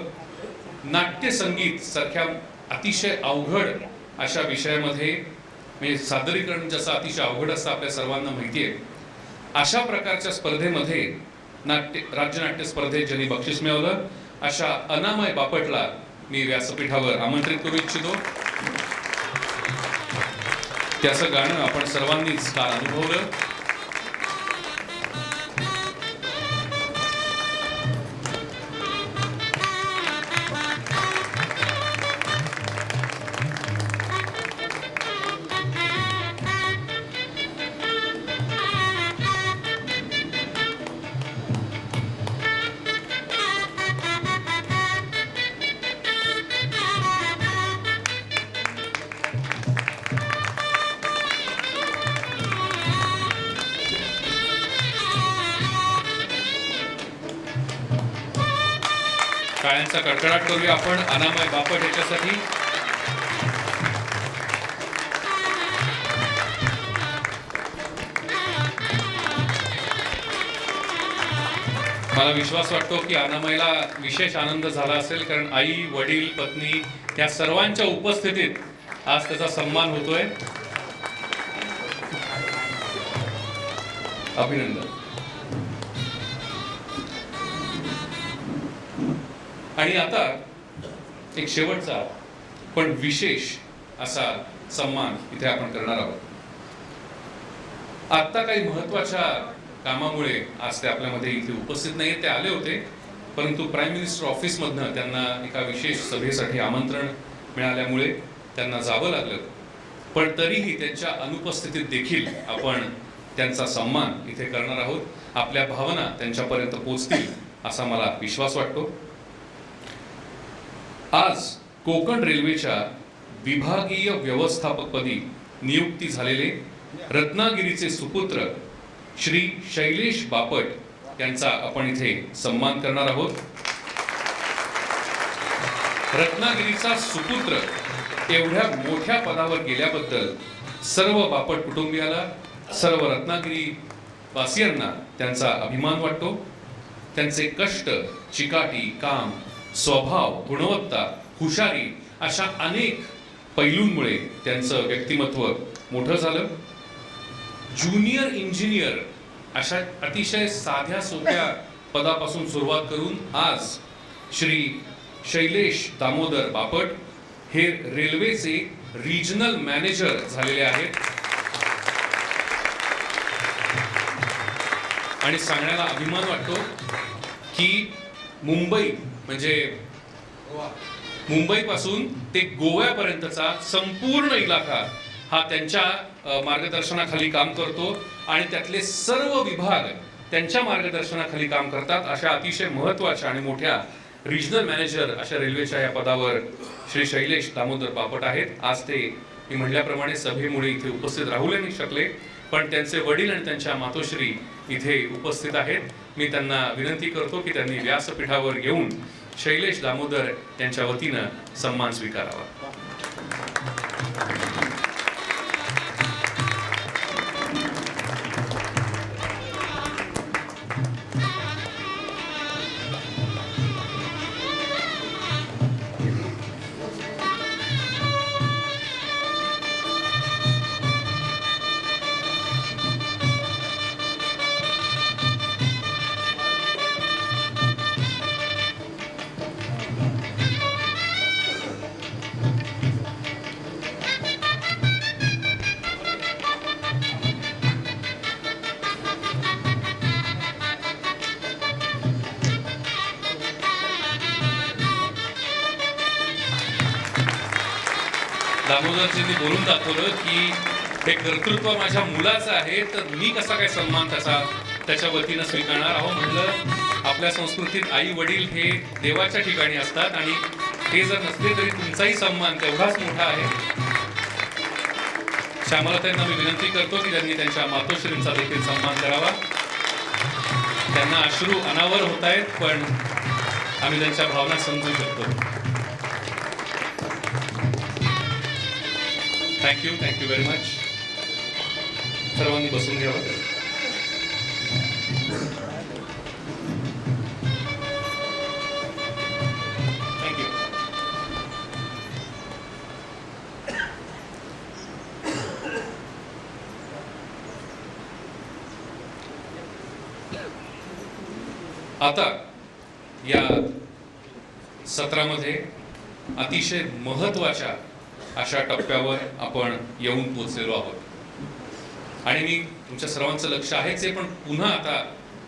नाट्य संगीत सारख्या अतिशय अवघड अशा विषयामध्ये, म्हणजे सादरीकरण जसं अतिशय अवघड असतं आपल्या सर्वांना माहिती आहे, अशा प्रकारच्या स्पर्धेमध्ये राज्य नाट्य स्पर्धेत ज्यांनी बक्षीस मिळवलं अशा अनामय बापटला मी व्यासपीठावर आमंत्रित करू इच्छितो. त्याचं गाणं आपण सर्वांनीच काल अनुभवलं. टाळ्यांचा कडकडाट करूया आपण अनामय बापट याच्यासाठी. मला विश्वास वाटतो की अनामयला विशेष आनंद झाला असेल, कारण आई, वडील, पत्नी या सर्वांच्या उपस्थितीत आज त्याचा सन्मान होतोय. अभिनंदन. आणि आता एक शेवटचा पण विशेष असा सन्मान इथे आपण करणार आहोत. आता काही महत्वाच्या कामामुळे आज ते आपल्यामध्ये इथे उपस्थित नाही, ते आले होते, परंतु प्राईम मिनिस्टर ऑफिसमधनं त्यांना एका विशेष सभेसाठी आमंत्रण मिळाल्यामुळे त्यांना जावं लागलं. पण तरीही त्यांच्या अनुपस्थितीत देखील आपण त्यांचा सन्मान इथे करणार आहोत. आपल्या भावना त्यांच्यापर्यंत पोहोचतील असा मला विश्वास वाटतो. आज कोकण रेल्वेच्या विभागीय व्यवस्थापकपदी नियुक्ती झालेले रत्नागिरीचे सुपुत्र श्री शैलेश बापट यांचा आपण इथे सन्मान करणार आहोत. रत्नागिरीचा सुपुत्र एवढ्या मोठ्या पदावर गेल्याबद्दल सर्व बापट कुटुंबियाला, सर्व रत्नागिरी वासियांना त्यांचा अभिमान वाटतो. त्यांचे कष्ट, चिकाटी, काम, स्वभाव, गुणवत्ता, हुशारी अशा अनेक पैलूंमुळे त्यांचं व्यक्तिमत्व मोठं झालं. ज्युनियर इंजिनियर अशा अतिशय साध्या सोप्या पदापासून सुरुवात करून आज श्री शैलेश दामोदर बापट हे रेल्वेचे रिजनल मॅनेजर झालेले आहेत. आणि सांगण्याला अभिमान वाटतो की मुंबई म्हणजे मुंबईपासून ते गोव्यापर्यंतचा संपूर्ण इलाका हा त्यांच्या मार्गदर्शनाखाली काम करतो आणि त्यातले सर्व विभाग त्यांच्या मार्गदर्शनाखाली काम करतात. अशा अतिशय महत्त्वाच्या आणि मोठ्या रिजनल मॅनेजर अशा रेल्वेच्या या पदावर श्री शैलेश दामोदर बापट आहेत. आज ते मी म्हटल्याप्रमाणे सभेमुळे इथे उपस्थित राहू नाही शकले, पण त्यांचे वडील आणि त्यांच्या मातोश्री इथे उपस्थित आहेत. मी त्यांना विनंती करतो की त्यांनी व्यासपीठावर येऊन शैलेश दामोदर यांच्या वतीनं सन्मान स्वीकारावा. दामोदरजींनी बोलून दाखवलं की हे कर्तृत्व माझ्या मुलाचं आहे, तर मी कसा काय सन्मान त्याच्या वतीनं स्वीकारणार आहोत. म्हणलं आपल्या संस्कृतीत आई वडील हे देवाच्या ठिकाणी असतात आणि हे जर नसले तरी तुमचाही सन्मान तेवढाच मोठा आहे. श्यामलाताईंना मी विनंती करतो की त्यांनी त्यांच्या मातोश्रींचा देखील सन्मान करावा. त्यांना अश्रू अनावर होत आहेत, पण आम्ही त्यांच्या भावना समजू शकतो. Thank you very much. सर्वांनी बसून घ्यावं. आता या सत्रामध्ये अतिशय महत्त्वाच्या अशा टप्प्यावर आपण येऊन पोचलेलो आहोत आणि मी तुमच्या सर्वांचं लक्ष आहेच आहे, पण पुन्हा आता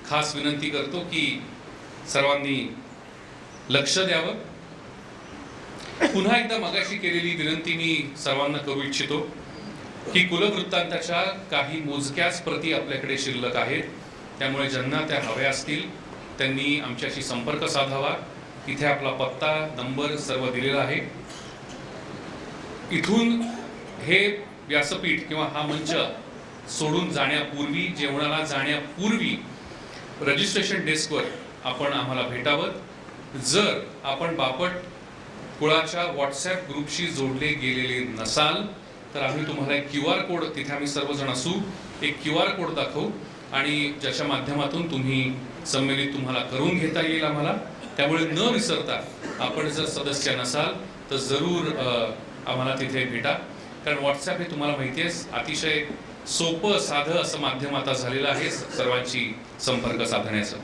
खास विनंती करतो की सर्वांनी लक्ष द्यावं. पुन्हा एकदा मगाशी केलेली विनंती मी सर्वांना करू इच्छितो की कुलवृत्तांताच्या काही मोजक्याच प्रती आपल्याकडे शिल्लक आहेत, त्यामुळे ज्यांना त्या हव्या असतील त्यांनी आमच्याशी संपर्क साधावा. इथे आपला पत्ता नंबर सर्व दिलेला आहे. इथून हे व्यासपीठ किंवा हा मंच सोडून जाण्यापूर्वी, जेवणाला जाण्यापूर्वी रजिस्ट्रेशन डेस्कवर आपण आम्हाला भेटावं. जर आपण बापट कुळाच्या व्हॉट्सॲप ग्रुपशी जोडले गेलेले नसाल तर आम्ही तुम्हाला एक QR कोड, तिथे आम्ही सर्वजण असू, एक QR कोड दाखवू आणि ज्याच्या माध्यमातून तुम्ही संमेलित तुम्हाला करून घेता येईल आम्हाला. त्यामुळे न विसरता आपण जर सदस्य नसाल तर जरूर आम्हाला तिथे भेटा, कारण व्हॉट्सॲप हे तुम्हाला माहिती आहे अतिशय सोपं साधं असं माध्यम आता झालेलं आहे सर्वांची संपर्क साधण्याचं.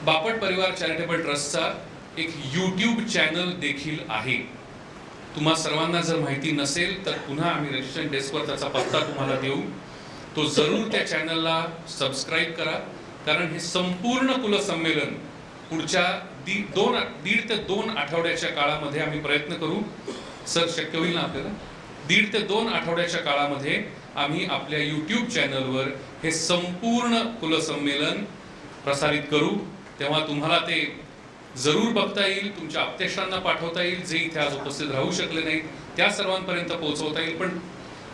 बापट परिवार चॅरिटेबल ट्रस्टचा एक YouTube चॅनल देखील आहे. तुम्हा सर्वांना जर माहिती नसेल तर पुन्हा आम्ही रजिस्ट्रेशन डेस्कवर त्याचा पत्ता तुम्हाला देऊ. तो जरूर त्या चॅनलला सबस्क्राईब करा, कारण हे संपूर्ण कुलसंमेलन पुढच्या दीड ते 2 आठवड्याच्या काळामध्ये आम्ही प्रयत्न करू. सर, शक्य होईल ना आपल्याला? 1.5 ते 2 आठवड्याच्या काळामध्ये आम्ही आपल्या YouTube चॅनलवर हे संपूर्ण कुलसंमेलन प्रसारित करू. तेव्हा तुम्हाला ते जरूर बघता येईल, तुमच्या आप्तेष्टांना पाठवता येईल, जे इथे आज उपस्थित राहू शकले नाहीत त्या सर्वांपर्यंत पोहोचवता येईल. पण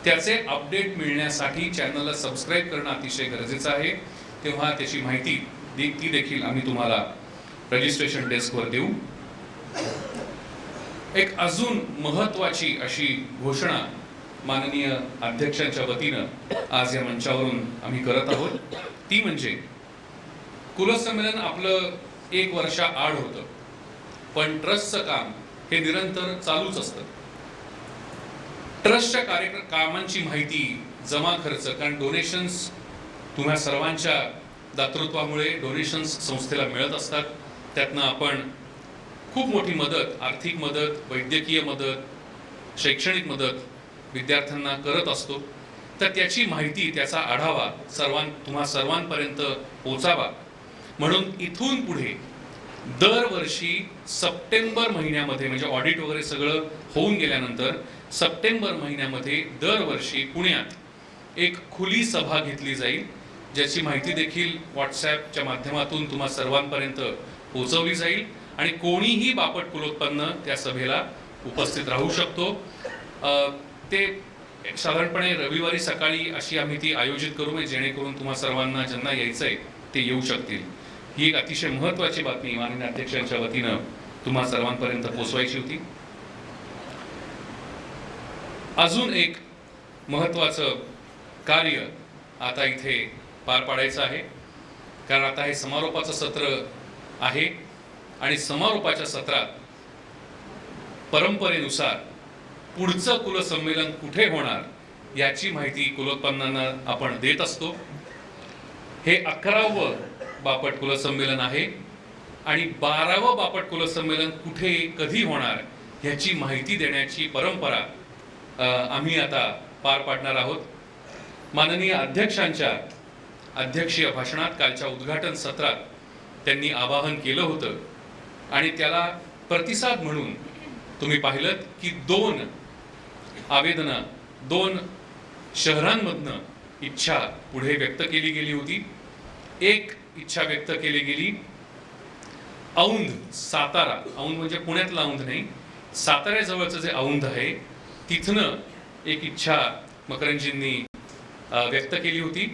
त्याचे अपडेट मिळण्यासाठी चॅनलला सबस्क्राईब करणं अतिशय गरजेचं आहे. तेव्हा त्याची माहिती ती देखील आम्ही तुम्हाला रजिस्ट्रेशन डेस्कवर देऊ. एक अजून महत्त्वाची अशी घोषणा माननीय अध्यक्षांच्या वतीनं आज या मंचावरून आम्ही करत आहोत. ती म्हणजे कुलसंमेलन आपलं 1 वर्षाआड होतं, पण ट्रस्टचं काम हे निरंतर चालूच असतं. ट्रस्टच्या कामांची माहिती, जमा खर्च, कारण डोनेशन्स तुम्हा सर्वांच्या दातृत्वामुळे डोनेशन्स संस्थेला मिळत असतात. त्यातनं आपण खूप मोठी मदत, आर्थिक मदत, वैद्यकीय मदत, शैक्षणिक मदत विद्यार्थ्यांना करत असतो. तर त्याची माहिती, त्याचा आढावा तुम्हा सर्वांपर्यंत पोचावा म्हणून इथून पुढे दरवर्षी सप्टेंबर महिन्यामध्ये, म्हणजे ऑडिट वगैरे सगळं होऊन गेल्यानंतर सप्टेंबर महिन्यामध्ये दरवर्षी पुण्यात एक खुली सभा घेतली जाईल, ज्याची माहिती देखील व्हॉट्सॲपच्या माध्यमातून तुम्हा सर्वांपर्यंत पोहोचवली जाईल आणि कोणीही बापट कुलोत्पन्न त्या सभेला उपस्थित राहू शकतो. ते साधारणपणे रविवारी सकाळी अशी आम्ही ती आयोजित करू, जेणेकरून तुम्हा सर्वांना ज्यांना यायचंय ते येऊ शकतील. ही एक अतिशय महत्त्वाची बातमी माननीय अध्यक्षांच्या वतीनं तुम्हा सर्वांपर्यंत पोहोचवायची होती. अजून एक महत्त्वाचं कार्य आता इथे पार पाडायचं आहे, कारण आता हे समारोपाचं सत्र आहे आणि समारोपाच्या सत्रात परंपरेनुसार पुढचं कुलसंमेलन कुठे होणार याची माहिती कुलोत्पन्नांना आपण देत असतो. हे 11वं बापट कुलसंमेलन आहे आणि 12वं बापट कुलसंमेलन कुठे कधी होणार ह्याची माहिती देण्याची परंपरा आम्ही आता पार पाडणार आहोत. माननीय अध्यक्षांच्या अध्यक्षीय भाषणात कालच्या उद्घाटन सत्रात त्यांनी आवाहन केलं होतं आणि त्याला प्रतिसाद म्हणून तुम्ही पाहिलं की 2 आवेदनं 2 शहरांमधनं इच्छा पुढे व्यक्त केली गेली होती. एक इच्छा व्यक्त केली गेली औंध, सातारा, औंध म्हणजे पुण्यातला औंध नाही, साताऱ्याजवळचं जे औंध आहे तिथनं एक इच्छा मकरंजींनी व्यक्त केली होती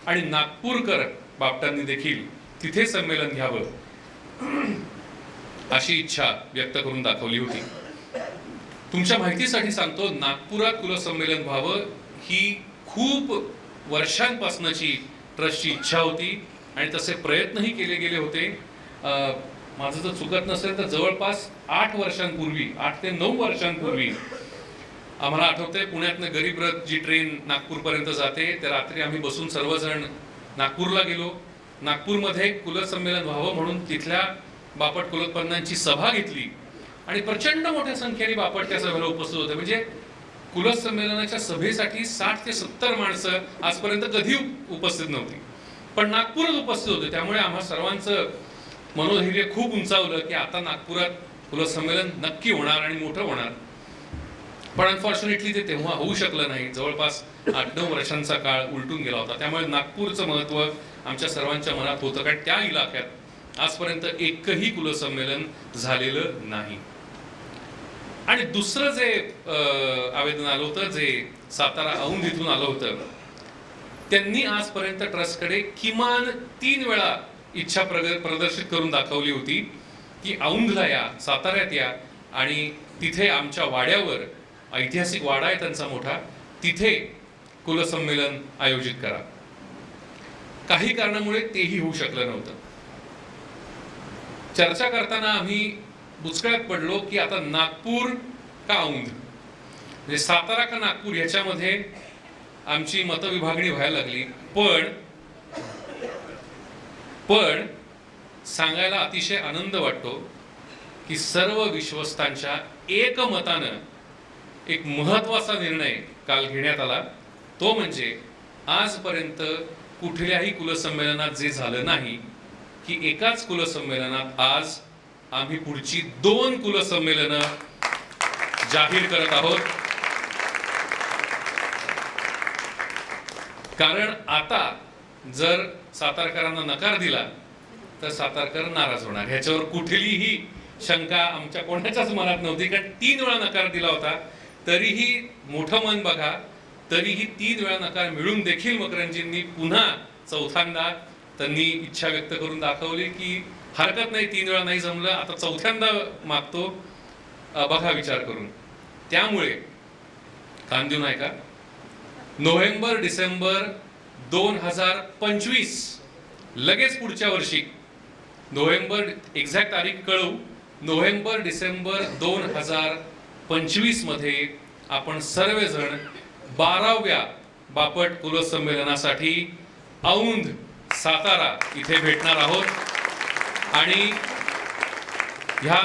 आणि नागपूरकर बापटांनी देखील तिथे संमेलन घ्यावं अशी इच्छा व्यक्त करून दाखवली होती. तुमच्या माहितीसाठी सांगतो, नागपुरात कुलसंमेलन व्हावं ही खूप वर्षांपासूनची ट्रस्टची इच्छा होती आणि तसे प्रयत्नही केले गेले होते. माझं जर चुकत नसेल तर जवळपास 8 वर्षांपूर्वी, 8 ते 9 वर्षांपूर्वी आम्हाला आठवतंय, पुण्यातनं गरीब रथ जी ट्रेन नागपूरपर्यंत जाते, त्या रात्री आम्ही बसून सर्वजण नागपूरला गेलो नागपूरमध्ये कुलसंमेलन व्हावं म्हणून तिथल्या बापट कुलोत्पन्नांची सभा घेतली आणि प्रचंड मोठ्या संख्येने बापट त्या सभेला उपस्थित होते. म्हणजे कुलसंमेलनाच्या सभेसाठी 60 ते 70 माणसं आजपर्यंत कधी उपस्थित नव्हती, पण नागपूरात उपस्थित होते. त्यामुळे आम्हा सर्वांचं मनोधैर्य खूप उंचावलं की आता नागपुरात कुलसंमेलन नक्की होणार आणि मोठं होणार. पण अनफॉर्च्युनेटली ते तेव्हा होऊ शकलं नाही. जवळपास 8-9 वर्षांचा काळ उलटून गेला होता. त्यामुळे नागपूरचं महत्त्व आमच्या सर्वांच्या मनात होतं, कारण त्या इलाक्यात आजपर्यंत एकही कुलसंमेलन झालेलं नाही. आणि दुसरं जे आवेदन आलं होतं, जे सातारा औंध इथून आलं होतं, त्यांनी आजपर्यंत ट्रस्टकडे किमान 3 वेळा इच्छा प्रदर्शित करून दाखवली होती की औंधला या, साताऱ्यात या आणि तिथे आमच्या वाड्यावर, ऐतिहासिक वाडा आहे त्यांचा मोठा, तिथे कुलसंमेलन आयोजित करा. काही कारणामुळे तेही होऊ शकलं नव्हतं. चर्चा करताना आम्ही बुचकळ्यात पडलो की आता नागपूर का औंध, म्हणजे सातारा का नागपूर, याच्यामध्ये आमची मतविभागणी व्हायला लागली. पण सांगायला अतिशय आनंद वाटतो की सर्व विश्वस्तांच्या एकमतानं एक महत्वाचा निर्णय काल घेण्यात आला. तो म्हणजे आजपर्यंत कुठल्याही कुलसंमेलनात जे झालं नाही की एकाच कुलसंमेलनात आज आम्ही पुढची 2 कुलसंमेलनं जाहीर करत आहोत. कारण आता जर सातारकरांना नकार दिला तर सातारकर नाराज होणार, ह्याच्यावर कुठलीही शंका आमच्या कोणाच्याच मनात नव्हती. कारण 3 वेळा नकार दिला होता, तरीही मोठं मन बघा, तरीही 3 वेळा नकार मिळून देखील मकरंदजींनी पुन्हा चौथ्यांदा त्यांनी इच्छा व्यक्त करून दाखवली की हरकत नाही, 3 वेळा नाही जमलं, आता चौथ्यांदा मागतो, बघा विचार करून. त्यामुळे कान देऊ नये का, नोव्हेंबर-डिसेंबर 2025, लगेच पुढच्या वर्षी नोव्हेंबर, एक्झॅक्ट तारीख कळवू, नोव्हेंबर-डिसेंबर 2025 मध्ये आपण सर्वजण 12व्या बापट कुलसंमेलनासाठी औंध, सातारा इथे भेटणार आहोत. आणि ह्या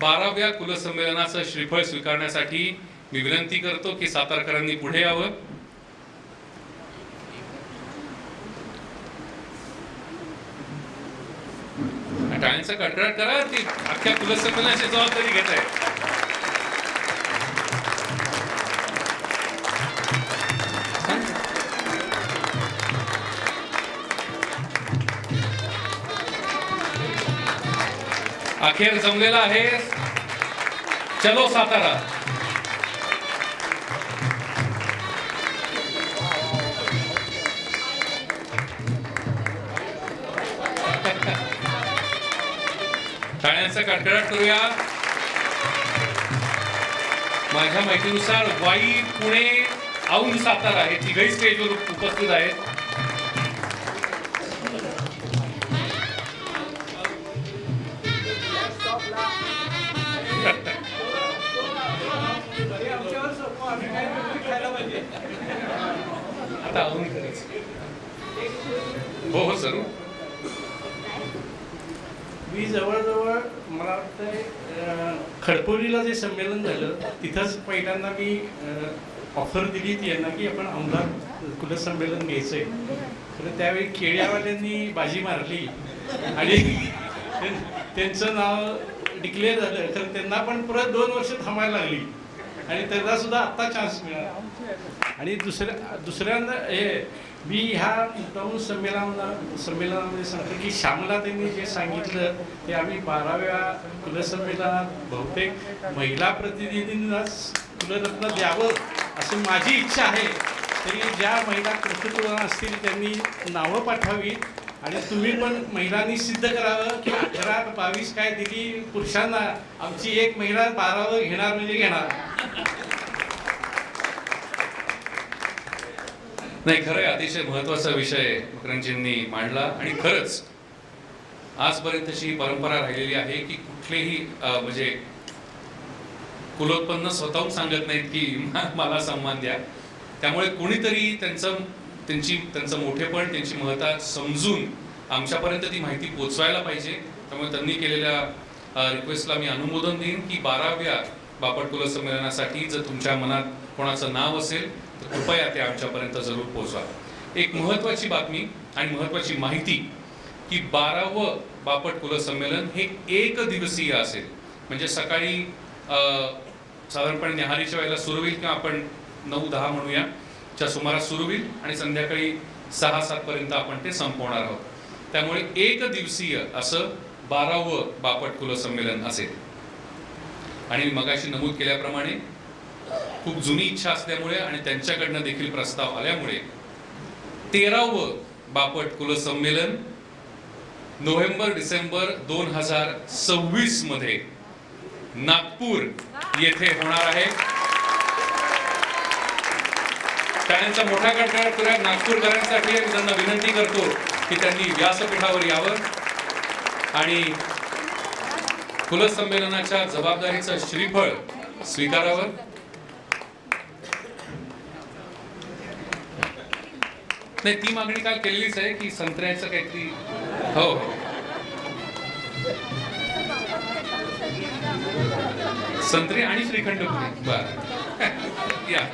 12व्या कुलसंमेलनाचं श्रीफळ स्वीकारण्यासाठी मी विनंती करतो की सातारकरांनी पुढे यावं. टाळ्यांचा कडकडाट करा, ती अख्ख्या कुलसंमेलनाची जबाबदारी घेत आहे. अखेर जमलेला आहे. चलो सातारा. टाळ्यांचा कडकडाट करूया. माझ्या माहितीनुसार वाई, पुणे, औंध, सातारा हे तिघही स्टेजवर उपस्थित आहेत. आता औंध करायचं. हो सर. मी जवळजवळ मला वाटतंय खडपोलीला जे संमेलन झालं तिथंच पहिल्यांदा मी ऑफर दिली ती यांना की आपण औंधात कुलसंमेलन घ्यायचंय. तर त्यावेळी खेड्यावाल्यांनी बाजी मारली आणि त्यांचं नाव डिक्लेअर झालं. तर त्यांना पण परत 2 वर्ष थांबायला लागली आणि त्यांना सुद्धा आत्ता चान्स मिळाला. आणि दुसऱ्यांदा हे मी ह्या मुद्दामून संमेलनामध्ये सांगतो की श्यामला त्यांनी जे सांगितलं ते आम्ही 12व्या कुलसंमेलनात बहुतेक महिला प्रतिनिधींनाच कुलरत्न द्यावं असं माझी इच्छा आहे. तरी ज्या महिला कर्तृत्ववान असतील त्यांनी नावं पाठवावीत आणि तुम्ही पण महिलांनी सिद्ध करावं की 18-22 काय दिली पुरुषांना, आमची एक महिला 12वर घेणार म्हणजे घेणार. नाही, खरंय, अतिशय महत्वाचा विषय मकरंदजींनी मांडला. आणि खरंच आजपर्यंतची ही परंपरा राहिलेली आहे की कुठलेही म्हणजे कुलोत्पन्न स्वतःहून सांगत नाहीत की मला सन्मान द्या. त्यामुळे कोणीतरी त्यांचं त्यांचं मोठेपण, त्यांची महत्ता समजून आमच्यापर्यंत ती माहिती पोचवायला पाहिजे. त्यामुळे त्यांनी केलेल्या रिक्वेस्टला मी अनुमोदन देईन की 12व्या बापट कुल संमेलनासाठी जर तुमच्या मनात कोणाचं नाव असेल तर कृपया ते आमच्यापर्यंत जरूर पोचवा. एक महत्त्वाची बातमी आणि महत्त्वाची माहिती की 12वं बापट कुल संमेलन हे 1 दिवसीय असेल. म्हणजे सकाळी साधारणपणे न्याहारीच्या वेळेला सुरू होईल किंवा आपण 9-10 म्हणूया च्या सुमारास सुरू होईल आणि संध्याकाळी 6-7 पर्यंत आपण ते संपवणार आहोत. त्यामुळे 1 दिवसीय असं 12वं बापट कुल संमेलन असेल. आणि मगाशी नमूद केल्याप्रमाणे खूप जुनी इच्छा असल्यामुळे आणि त्यांच्याकडनं देखील प्रस्ताव आल्यामुळे 13वं बापट कुल संमेलन नोव्हेंबर-डिसेंबर 2026 मध्ये नागपूर येथे होणार आहे. त्यांचा मोठा कडकडाट करूया नागपूरकरांसाठी. मी त्यांना विनंती करतो की त्यांनी व्यासपीठावर यावं आणि कुल संमेलनाच्या जबाबदारीचं श्रीफळ स्वीकारावं. नाही, ती मागणी काल केलेलीच आहे की संत्र्याचं काहीतरी. हो हो, संत्री आणि श्रीखंड पुरी. बर या.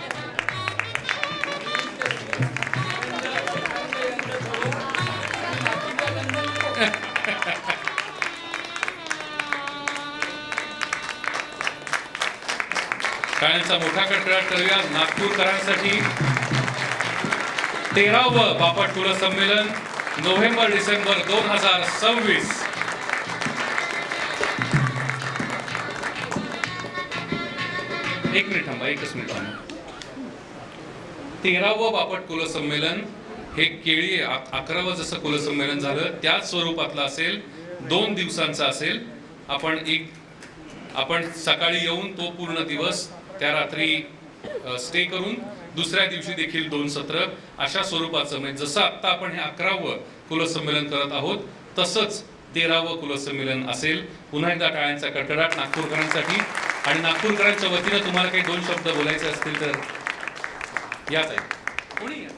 टाळ्यांचा मोठा कडकडाट करूया नागपूरकरांसाठी. 13वं बापट कुल संमेलन नोव्हेंबर-डिसेंबर 2026. एक मिनिट थांबा, एकच मिनिट थांबा. 13वं बापट कुल संमेलन हे केळी 11वं जसं कुल संमेलन झालं त्याच स्वरूपातलं असेल. 2 दिवसांचं असेल. आपण सकाळी येऊन तो पूर्ण दिवस त्या रात्री स्टे करून दुसऱ्या दिवशी देखील 2 सत्र अशा स्वरूपाचं, म्हणजे जसं आत्ता आपण हे 11वं कुल संमेलन करत आहोत तसंच 13वं कुल संमेलन असेल. पुन्हा एकदा टाळ्यांचा कडकडाट नागपूरकरांसाठी. आणि नागपूरकरांच्या वतीनं तुम्हाला काही 2 शब्द बोलायचे असतील तर याच आहे. कोणी या.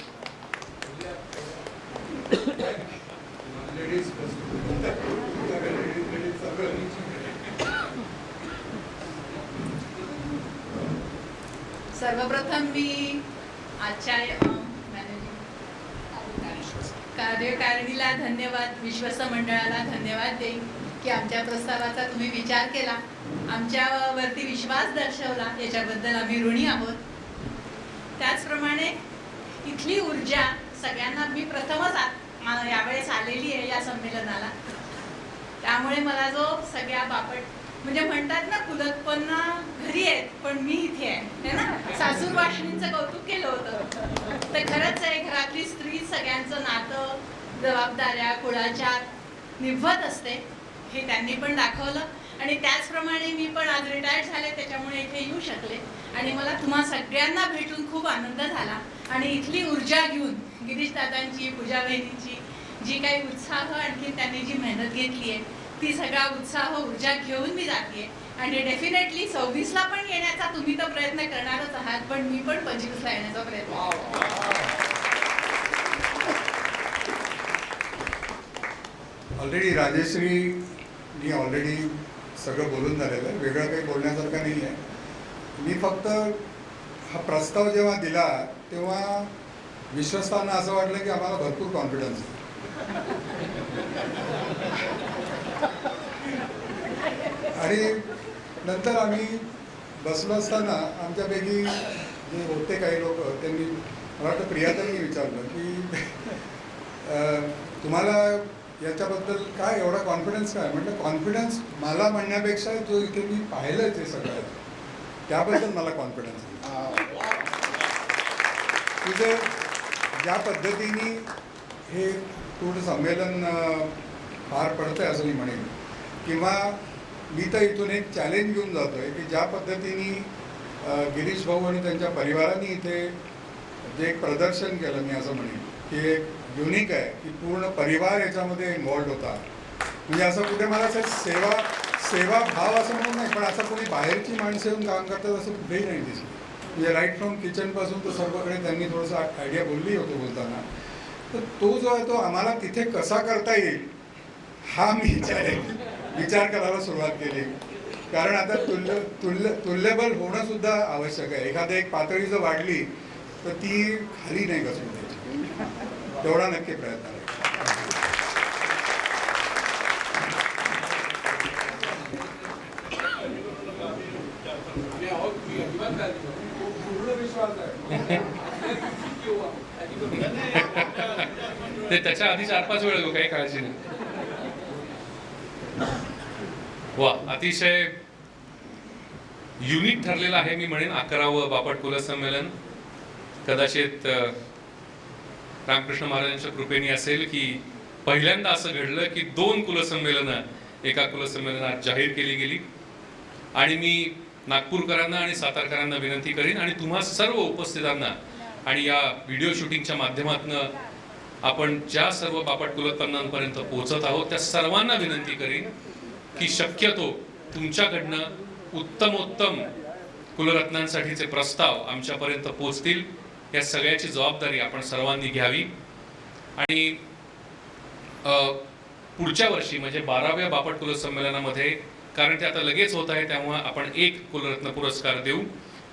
सर्वप्रथम मी आजच्या कार्यकारिणीला धन्यवाद, विश्वस्त मंडळाला धन्यवाद देईन की आमच्या प्रस्तावाचा तुम्ही विचार केला, आमच्यावरती विश्वास दर्शवला, याच्याबद्दल आम्ही ऋणी आहोत. त्याचप्रमाणे इथली ऊर्जा सगळ्यांना, मी प्रथमच यावेळेस आलेली आहे या संमेलनाला, त्यामुळे मला जो सगळ्या बापट म्हणजे म्हणतात ना कुलोत्पन्न घरी आहेत पण मी इथे आहे ना, सासूर वाशिणींचं कौतुक केलं होतं. तर खरंच आहे, घरातली स्त्री सगळ्यांचं नातं, जबाबदाऱ्या कुळाच्या निभवत असते हे त्यांनी पण दाखवलं. आणि त्याचप्रमाणे मी पण आज रिटायर्ड झाले त्याच्यामुळे इथे येऊ शकले आणि मला तुम्हा सगळ्यांना भेटून खूप आनंद झाला. आणि इथली ऊर्जा घेऊन गिरीश दादांची, पूजा बहिणींची जी काही उत्साह, आणखी त्यांनी जी मेहनत घेतली आहे ती सगळा उत्साह, ऊर्जा घेऊन मी जाते. आणि डेफिनेटली 26ला पण येण्याचा तुम्ही तर प्रयत्न करणारच आहात, पण मी पण 25ला येण्याचा प्रयत्न. ऑलरेडी राजेश्री ऑलरेडी सगळं बोलून झालेलं आहे, वेगळं काही बोलण्यासारखं नाही आहे. मी फक्त हा प्रस्ताव जेव्हा दिला तेव्हा विश्वस्तांना असं वाटलं की आम्हाला भरपूर कॉन्फिडन्स आहे. आणि नंतर आम्ही बसलो असताना आमच्यापैकी जे होते काही लोक, त्यांनी मला वाटतं प्रियातांनी विचारलं की तुम्हाला याच्याबद्दल काय एवढा कॉन्फिडन्स काय. म्हटलं कॉन्फिडन्स मला म्हणण्यापेक्षा जो इथे मी पाहिलं ते सगळं त्याबद्दल मला कॉन्फिडन्स आहे. तुझं ज्या पद्धतीने हे पूर्ण संमेलन पार पडतं आहे असं मी म्हणेन, किंवा मी तर इथून एक चॅलेंज घेऊन जातो आहे की ज्या पद्धतीने गिरीश भाऊ आणि त्यांच्या परिवाराने इथे जे एक प्रदर्शन केलं, मी असं म्हणेन की एक युनिक आहे की पूर्ण परिवार याच्यामध्ये इन्व्हॉल्ड होता. म्हणजे असं कुठे मला असं सेवा भाव असं म्हणून नाही, पण असं कोणी बाहेरची माणसं येऊन काम करतात असं कुठेही नाही दिसलं. म्हणजे राईट फ्रॉम किचनपासून तर सर्वकडे त्यांनी थोडंसं आयडिया बोलली होती बोलताना. तर तो जो आहे तो आम्हाला तिथे कसा करता येईल हा मी विचार करायला सुरुवात केली. कारण आता तुल्यबल होणं सुद्धा आवश्यक आहे. एखाद्या एक पातळी जर वाढली तर ती खाली नाही घसरून द्यायची. तेवढा नक्की प्रयत्न आहे. ते त्याच्या आधी 4-5 वेळ काही काळजी नाही. वा, अतिशय युनिक ठरलेलं आहे. मी म्हणेन 11वं बापट कुलसंमेलन कदाचित रामकृष्ण महाराजांच्या कृपेने असेल की पहिल्यांदा असं घडलं की 2 कुलसंमेलनं एका कुलसंमेलनात जाहीर केली गेली. आणि मी नागपूरकरांना आणि सातारकरांना विनंती करीन आणि तुम्हा सर्व उपस्थितांना आणि या व्हिडिओ शूटिंगच्या माध्यमातून आपण ज्या सर्व बापट कुलोत्पन्नांपर्यंत पोहोचत आहोत त्या सर्वांना विनंती करीन की शक्यतो तुमच्याकडनं उत्तमोत्तम कुलरत्नांसाठीचे प्रस्ताव आमच्यापर्यंत पोहोचतील या सगळ्याची जबाबदारी आपण सर्वांनी घ्यावी. आणि पुढच्या वर्षी म्हणजे 12व्या बापट कुलसंमेलनामध्ये, कारण ते आता लगेच होत आहे त्यामुळे आपण 1 कुलरत्न पुरस्कार देऊ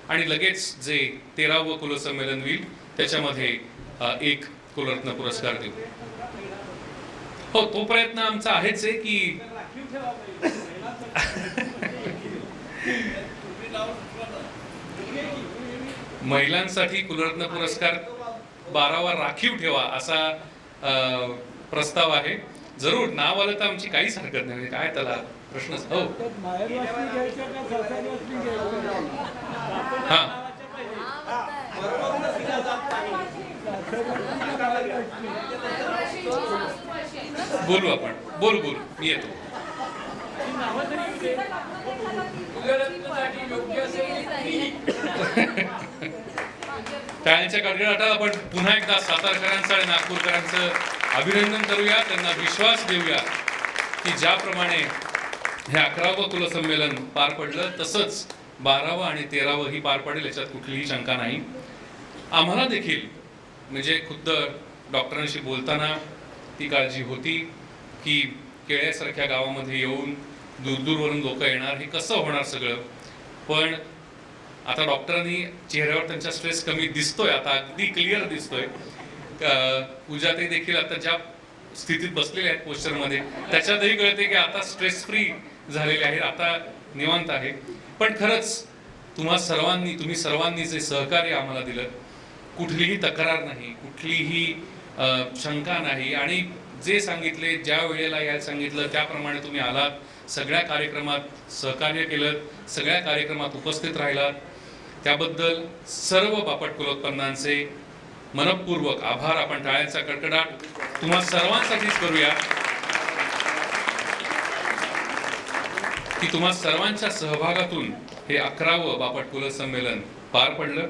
आणि लगेच जे 13वं कुलसंमेलन होईल त्याच्यामध्ये 1 कुलरत्न पुरस्कार देऊ. हो, तो प्रयत्न आमचा आहेच आहे की महिलांसाठी कुलरत्न पुरस्कार 12वा राखीव ठेवा असा प्रस्ताव आहे. जरूर नाव आलं तर आमची काहीच हरकत नाही. काय त्याला प्रश्नच. हो, हा, बोलू आपण. बोल मी येतो. टाळ्यांच्या कडकडाटात आपण पुन्हा एकदा सातारकरांचं आणि नागपूरकरांचं अभिनंदन करूया. त्यांना विश्वास देऊया की ज्याप्रमाणे हे 11वं कुलसंमेलन पार पडलं तसंच 12वं आणि 13वंही पार पडेल याच्यात कुठलीही शंका नाही. आम्हाला देखील म्हणजे खुद्द डॉक्टरांशी बोलताना ती काळजी होती की केळ्यासारख्या गावामध्ये येऊन दूरवरून लोक येणार, हे कसं होणार सगळं. पण आता डॉक्टरांनी चेहऱ्यावर त्यांचा स्ट्रेस कमी दिसतोय, आता अगदी क्लिअर दिसतोय. पूजाताई देखील आता ज्या स्थितीत बसलेल्या आहेत पोस्चरमध्ये त्याच्यातही कळते की आता स्ट्रेस फ्री झालेले आहे, आता निवांत आहे. पण खरंच तुम्ही सर्वांनी जे सहकार्य आम्हाला दिलं, कुठलीही तक्रार नाही, कुठलीही शंका नाही आणि जे सांगितले ज्या वेळेला यायला सांगितलं त्याप्रमाणे तुम्ही आलात, सगळ्या कार्यक्रमात सहकार्य केलं, सगळ्या कार्यक्रमात उपस्थित राहिलात, त्याबद्दल सर्व बापट कुलोत्पन्नांचे मनपूर्वक आभार. आपण टाळ्यांचा कडकडाट तुम्हा सर्वांसाठीच करूया की तुम्हा सर्वांच्या सहभागातून हे 11वं बापट कुलसंमेलन पार पडलं.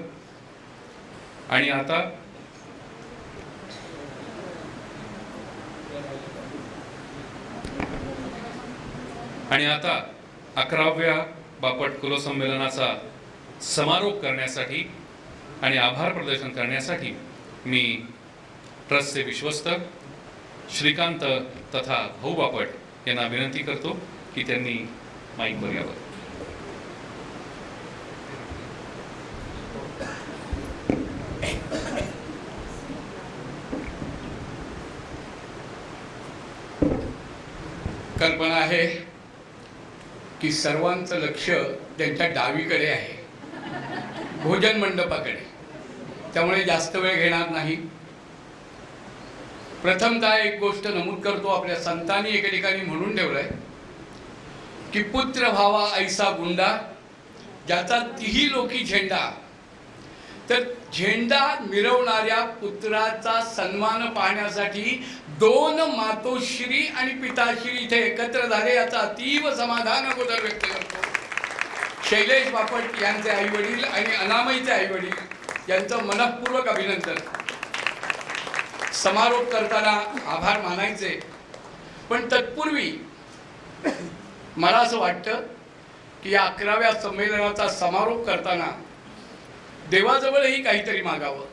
आणि आता 11व्या बापट कुलसंमेलनाचा समारोप करण्यासाठी आणि आभार प्रदर्शन करण्यासाठी मी ट्रस्टचे विश्वस्त श्रीकांत तथा भाऊ बापट यांना विनंती करतो की त्यांनी माईकवर यावं. कल्पना आहे की सर्वांचं लक्ष त्यांच्या डावीकडे आहे, भोजन मंडपाकडे. त्यामुळे जास्त वेळ घेणार नाही. प्रथमतः एक गोष्ट नमूद करतो, आपल्या संतांनी एके ठिकाणी म्हणून ठेवलंय की पुत्र व्हावा ऐसा गुंडा ज्याचा तिही लोकी झेंडा. तर झेंडा मिरवणाऱ्या पुत्राचा सन्मान पाहण्यासाठी 2 मातोश्री आणि पिताश्री इथे एकत्र झाले, याचा अतीव समाधान अगोदर व्यक्त करतो. शैलेश बापट यांचे आई वडील आणि अनामईचे आई वडील यांचं मनःपूर्वक अभिनंदन. समारोप करताना आभार मानायचे, पण तत्पूर्वी मला असं वाटतं की या 11व्या संमेलनाचा समारोप करताना देवाजवळही काहीतरी मागावं.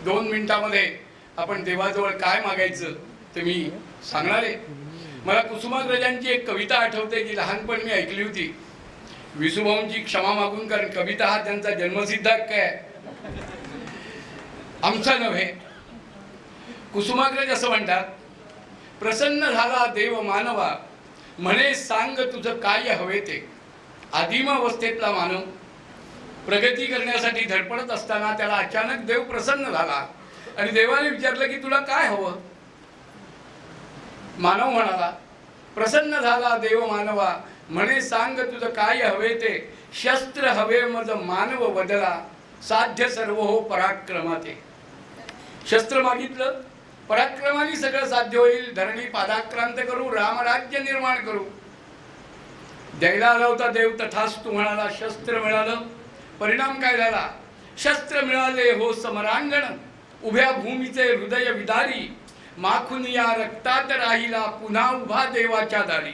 2 मिनिटामध्ये आपण देवाजवळ काय मागायचं ते मी सांगणार आहे. मला कुसुमाग्रजांची एक कविता आठवते जी लहानपणी मी ऐकली होती. विसुभाऊंची क्षमा मागून, कारण कविता हा त्यांचा जन्मसिद्ध हक्क आहे, आमचा नव्हे. कुसुमाग्रज असं म्हणतात, प्रसन्न झाला देव मानवा, म्हणे सांग तुझं काय हवे ते. आदिम अवस्थेतला मानव प्रगती करण्यासाठी धडपडत असताना त्याला अचानक देव प्रसन्न झाला आणि देवाने विचारलं की तुला काय हवं. मानव म्हणाला, प्रसन्न झाला देव मानवा, म्हणे सांग तुझं काय हवे ते. शस्त्र हवे मज मानव बदला, साध्य सर्व हो पराक्रमाते. शस्त्र मागितलं, पराक्रमाने सगळं साध्य होईल. धरणी पादाक्रांत करू, रामराज्य निर्माण करू. द्यायला आला होता देव, तथास्तु म्हणाला. शस्त्र मिळालं, परिणाम काय झाला. शस्त्र मिळाले हो समरांगण, उभ्या भूमीचे हृदय विदारी. माखून या रक्तात राहिला, पुन्हा उभा देवाच्या दारी.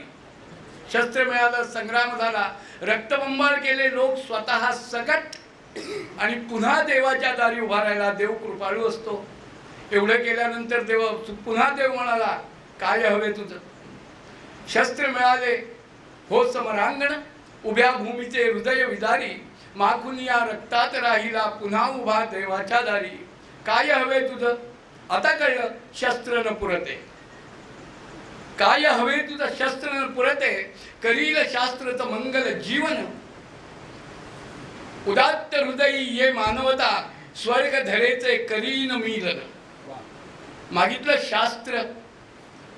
शस्त्र मिळालं, संग्राम झाला, रक्तबंबाळ केले लोक स्वतः सकट, आणि पुन्हा देवाच्या दारी उभा राहिला. देव कृपाळू असतो. एवढं केल्यानंतर पुन्हा देव म्हणाला, काय हवे तुझं. शस्त्र मिळाले हो समरांगण, उभ्या भूमीचे हृदय विदारी. माखून या रक्तात राहिला, पुन्हा उभा देवाच्या दारी. काय हवे तुझं. आता कळलं, शस्त्र न पुरते. काय हवे तुझं, शस्त्र न पुरते. करील शास्त्रच मंगल जीवन, उदात्त हृदयी ये मानवता. स्वर्ग धरेचे करीन मीलन. मागितलं शास्त्र,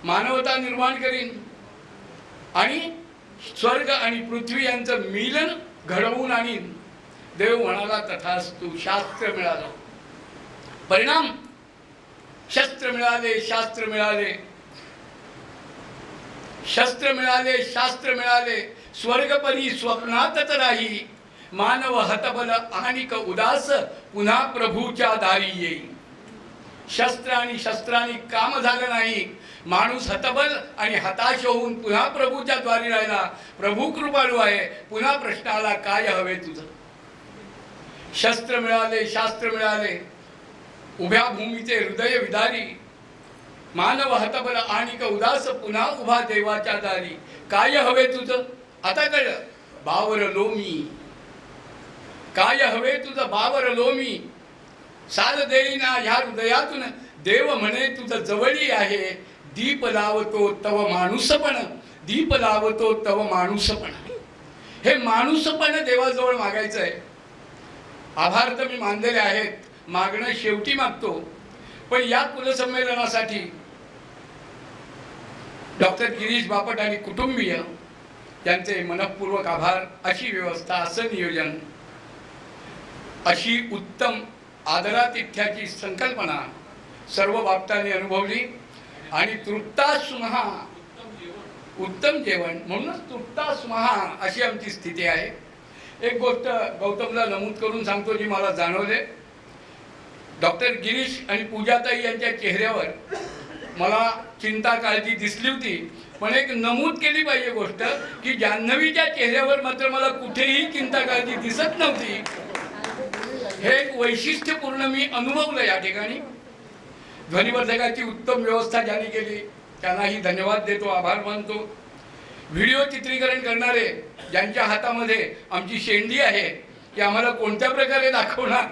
मानवता निर्माण करीन आणि स्वर्ग आणि पृथ्वी यांचं मिलन घडवून आणीन. देव म्हणाला तथास्तु. शास्त्र मिळालं, परिणाम शस्त्र मिळाले, शास्त्र मिळाले. शस्त्र मिळाले, शास्त्र मिळाले. स्वर्गपरी स्वप्नातच राही, मानव हतबल आणिक उदास, पुन्हा प्रभूच्या दारी येई. शस्त्र आणि शस्त्रांनी काम झालं नाही. माणूस हतबल आणि हताश होऊन पुन्हा प्रभूच्या द्वारी राहिला. प्रभू कृपाळू आहे. पुन्हा प्रश्न आला, काय हवे तुझं. शस्त्र मिळाले, शास्त्र मिळाले. उभ्या भूमीचे हृदय विदारी. मानव हतबल आणिक उदास, पुन्हा उभा देवाच्या दारी. काय हवे तुझं. आता कळलं, बावर लोमी. काय हवे तुझं, बावर लोमी. साध देईना ह्या हृदयातून, देव म्हणे तुझं जवळी आहे. दीप लावतो तव माणूसपण, दीप लावतो तव माणूसपण. हे माणूसपण देवाजवळ मागायचं आहे. आभार तर मी मानलेले आहेत, मागणं शेवटी मागतो. पण या कुलसंमेलनासाठी डॉक्टर गिरीश बापट आणि कुटुंबीय यांचे मनःपूर्वक आभार. अशी व्यवस्था, असं नियोजन, अशी उत्तम आदरातिथ्याची संकल्पना सर्व बाबतांनी अनुभवली आणि तृप्तास्महा, उत्तम जेवण म्हणूनच तृप्तास्महा अशी आमची स्थिती आहे. एक गोष्ट गौतमला नमूद करून सांगतो जी मला जाणवले. डॉक्टर गिरीश आणि पूजाताई यांच्या चेहऱ्यावर मला चिंता काळजी दिसली होती, पण एक नमूद केली पाहिजे गोष्ट की जान्हवीच्या चेहऱ्यावर मात्र मला कुठेही चिंता काळजी दिसत नव्हती. हे एक वैशिष्ट्यपूर्ण मी अनुभवलं या ठिकाणी. ध्वनिवर्धकाची उत्तम व्यवस्था ज्यांनी केली त्यांनाही धन्यवाद देतो, आभार मानतो. व्हिडिओ चित्रीकरण करणारे ज्यांच्या हातामध्ये आमची शेंडी आहे की आम्हाला कोणत्या प्रकारे दाखवणार,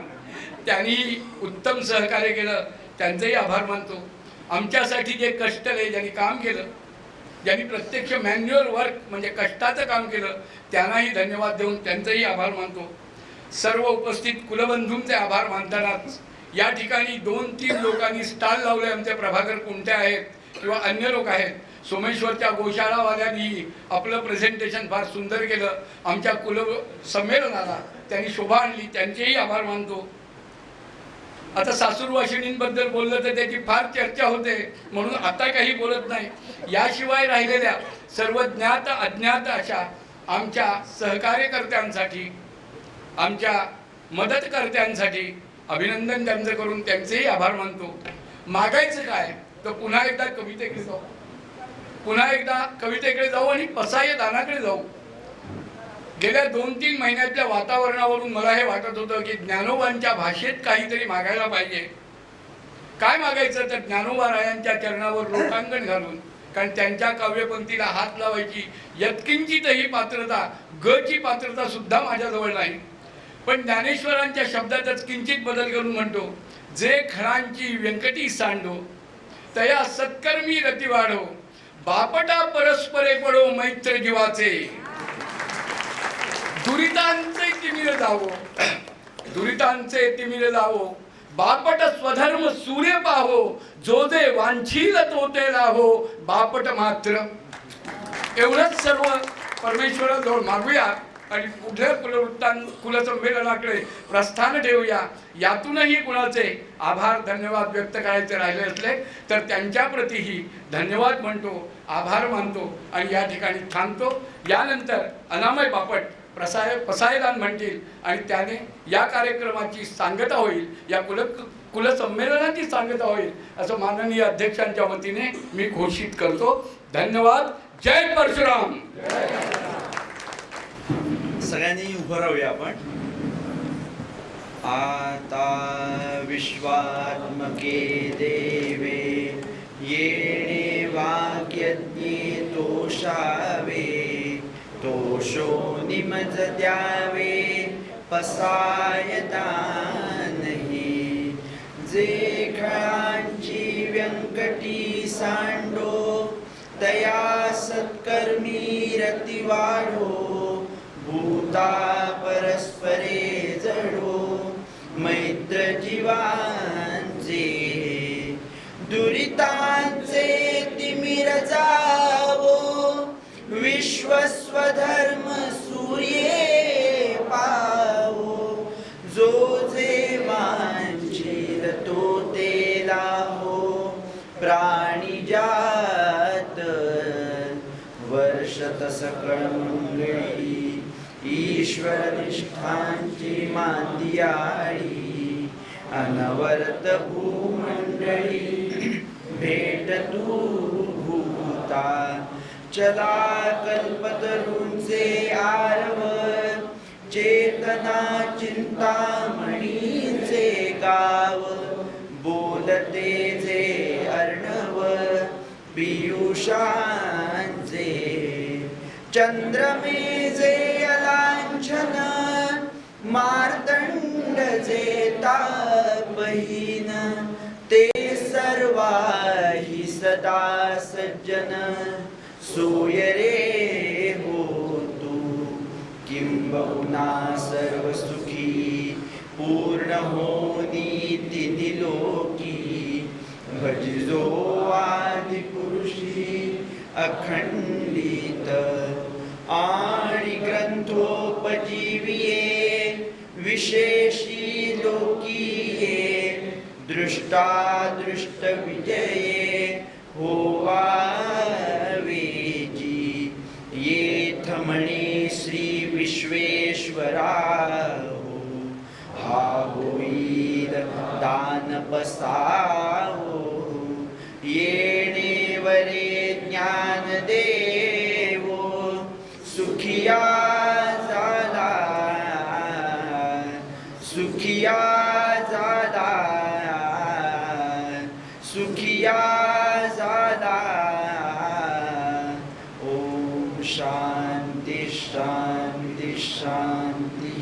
त्यांनी उत्तम सहकार्य केलं, त्यांचंही आभार मानतो. आमच्यासाठी जे कष्टले ज्यांनी काम केलं, ज्यांनी प्रत्यक्ष मॅन्युअल वर्क म्हणजे कष्टाचं काम केलं, त्यांनाही धन्यवाद देऊन त्यांचंही आभार मानतो. सर्व उपस्थित कुलबंधूंचे आभार मानतानाच या ठिकाणी 2-3 लोकांनी स्टॉल लावले. आमचे प्रभाकर कुंटे आहेत किंवा अन्य लोक आहेत. सोमेश्वरच्या गोशाळावाल्यांनी आपलं प्रेझेंटेशन फार सुंदर केलं. आमच्या संमेलनाला त्यांनी शोभा आणली, त्यांचेही आभार मानतो. आता सासूरवाशिणींबद्दल बोललं तर त्याची फार चर्चा होते, म्हणून आता काही बोलत नाही. याशिवाय राहिलेल्या सर्व ज्ञात अज्ञात अशा आमच्या सहकार्यकर्त्यांसाठी, आमच्या मदतकर्त्यांसाठी अभिनंदन त्यांचं करून त्यांचेही आभार मानतो. मागायचं काय तर पुन्हा एकदा कवितेकडे जाऊ, पुन्हा एकदा कवितेकडे जाऊ आणि पसाय दानाकडे जाऊ. गेल्या 2-3 महिन्यातल्या वातावरणावरून मला हे वाटत होतं की ज्ञानोबांच्या भाषेत काहीतरी मागायला पाहिजे. काय मागायचं तर ज्ञानोबा रायांच्या चरणावर लोटांगण घालून, कारण त्यांच्या काव्यपंक्तीला हात लावायची यत्किंचितही पात्रता, गची पात्रता सुद्धा माझ्याजवळ नाही. पण ज्ञानेश्वरांच्या शब्दातच किंचित बदल करून म्हणतो, जे खणांची व्यंकटी सांडो तया सत्कर्मी रती वाढो, बापटा परस्परे पडो मैत्र जीवाचे, दुरितांचे तिमिर जावो, दुरितांचे तिमिर जावो, बापट स्वधर्म सूर्य पाहो, जो जे वांछील तो ते लाहो, बापट मात्र. एवढंच सर्व परमेश्वराजवळ मागूया आणि पुढल्या कुलसंमेलनाकडे प्रस्थान ठेवूया. यातूनही कुणाचे आभार धन्यवाद व्यक्त करायचे राहिले असले तर त्यांच्याप्रतीही धन्यवाद म्हणतो, आभार मानतो आणि या ठिकाणी थांबतो. यानंतर अनामय बापट पसायदान म्हणतील आणि त्याने या कार्यक्रमाची सांगता होईल, या कुलसंमेलनाची सांगता होईल असं माननीय अध्यक्षांच्या वतीने मी घोषित करतो. धन्यवाद. जय परशुराम. सगळ्यांनी उभं राहूया आपण. आता विश्वात्मके देवे येणे वाक्यज्ञे तोषावे, तोषो निमज द्यावे पसायदानही, जे खळांची व्यंकटी सांडो तया सत्कर्मी रती वाढो, भूता परस्परे जडो मैत्र जीवांचे, दुरितांचे तिमिर जावो, विश्वस्वधर्म सूर्ये पावो, जो जे वांछील तो ते लाहो, प्राणिजात वर्षत सकळ मंगळी, ईश्वर निष्ठांची मांदियाळी, अनवर्त भूमंडळी भेट तू भूता, चला कल्पतरूंचे आरव, चेतना चिंतामणीचे गाव, बोलते जे अर्णव पियुषांचे, चंद्रमे जे अलांछन, मार्तंड जे तापहीन, ते सर्वाही सदा सज्जन, सोय रे हो तू किंबहुना सर्व सुखी, पूर्ण होनी तिन्ही लोकी, भजिजो आदि पुरुषी अखंडित, आणि ग्रंथोपजीविये विशेषी लोकीये, दृष्टादृष्ट विजये होवावेजी, येथ म्हणे श्री विश्वेश्वराहो, हा होईल दान पसाहो, येणे वरे ज्ञान देवो, सुखिया झाला, सुखिया झाला, सुखिया झाला. ओम शांती शांती शांती.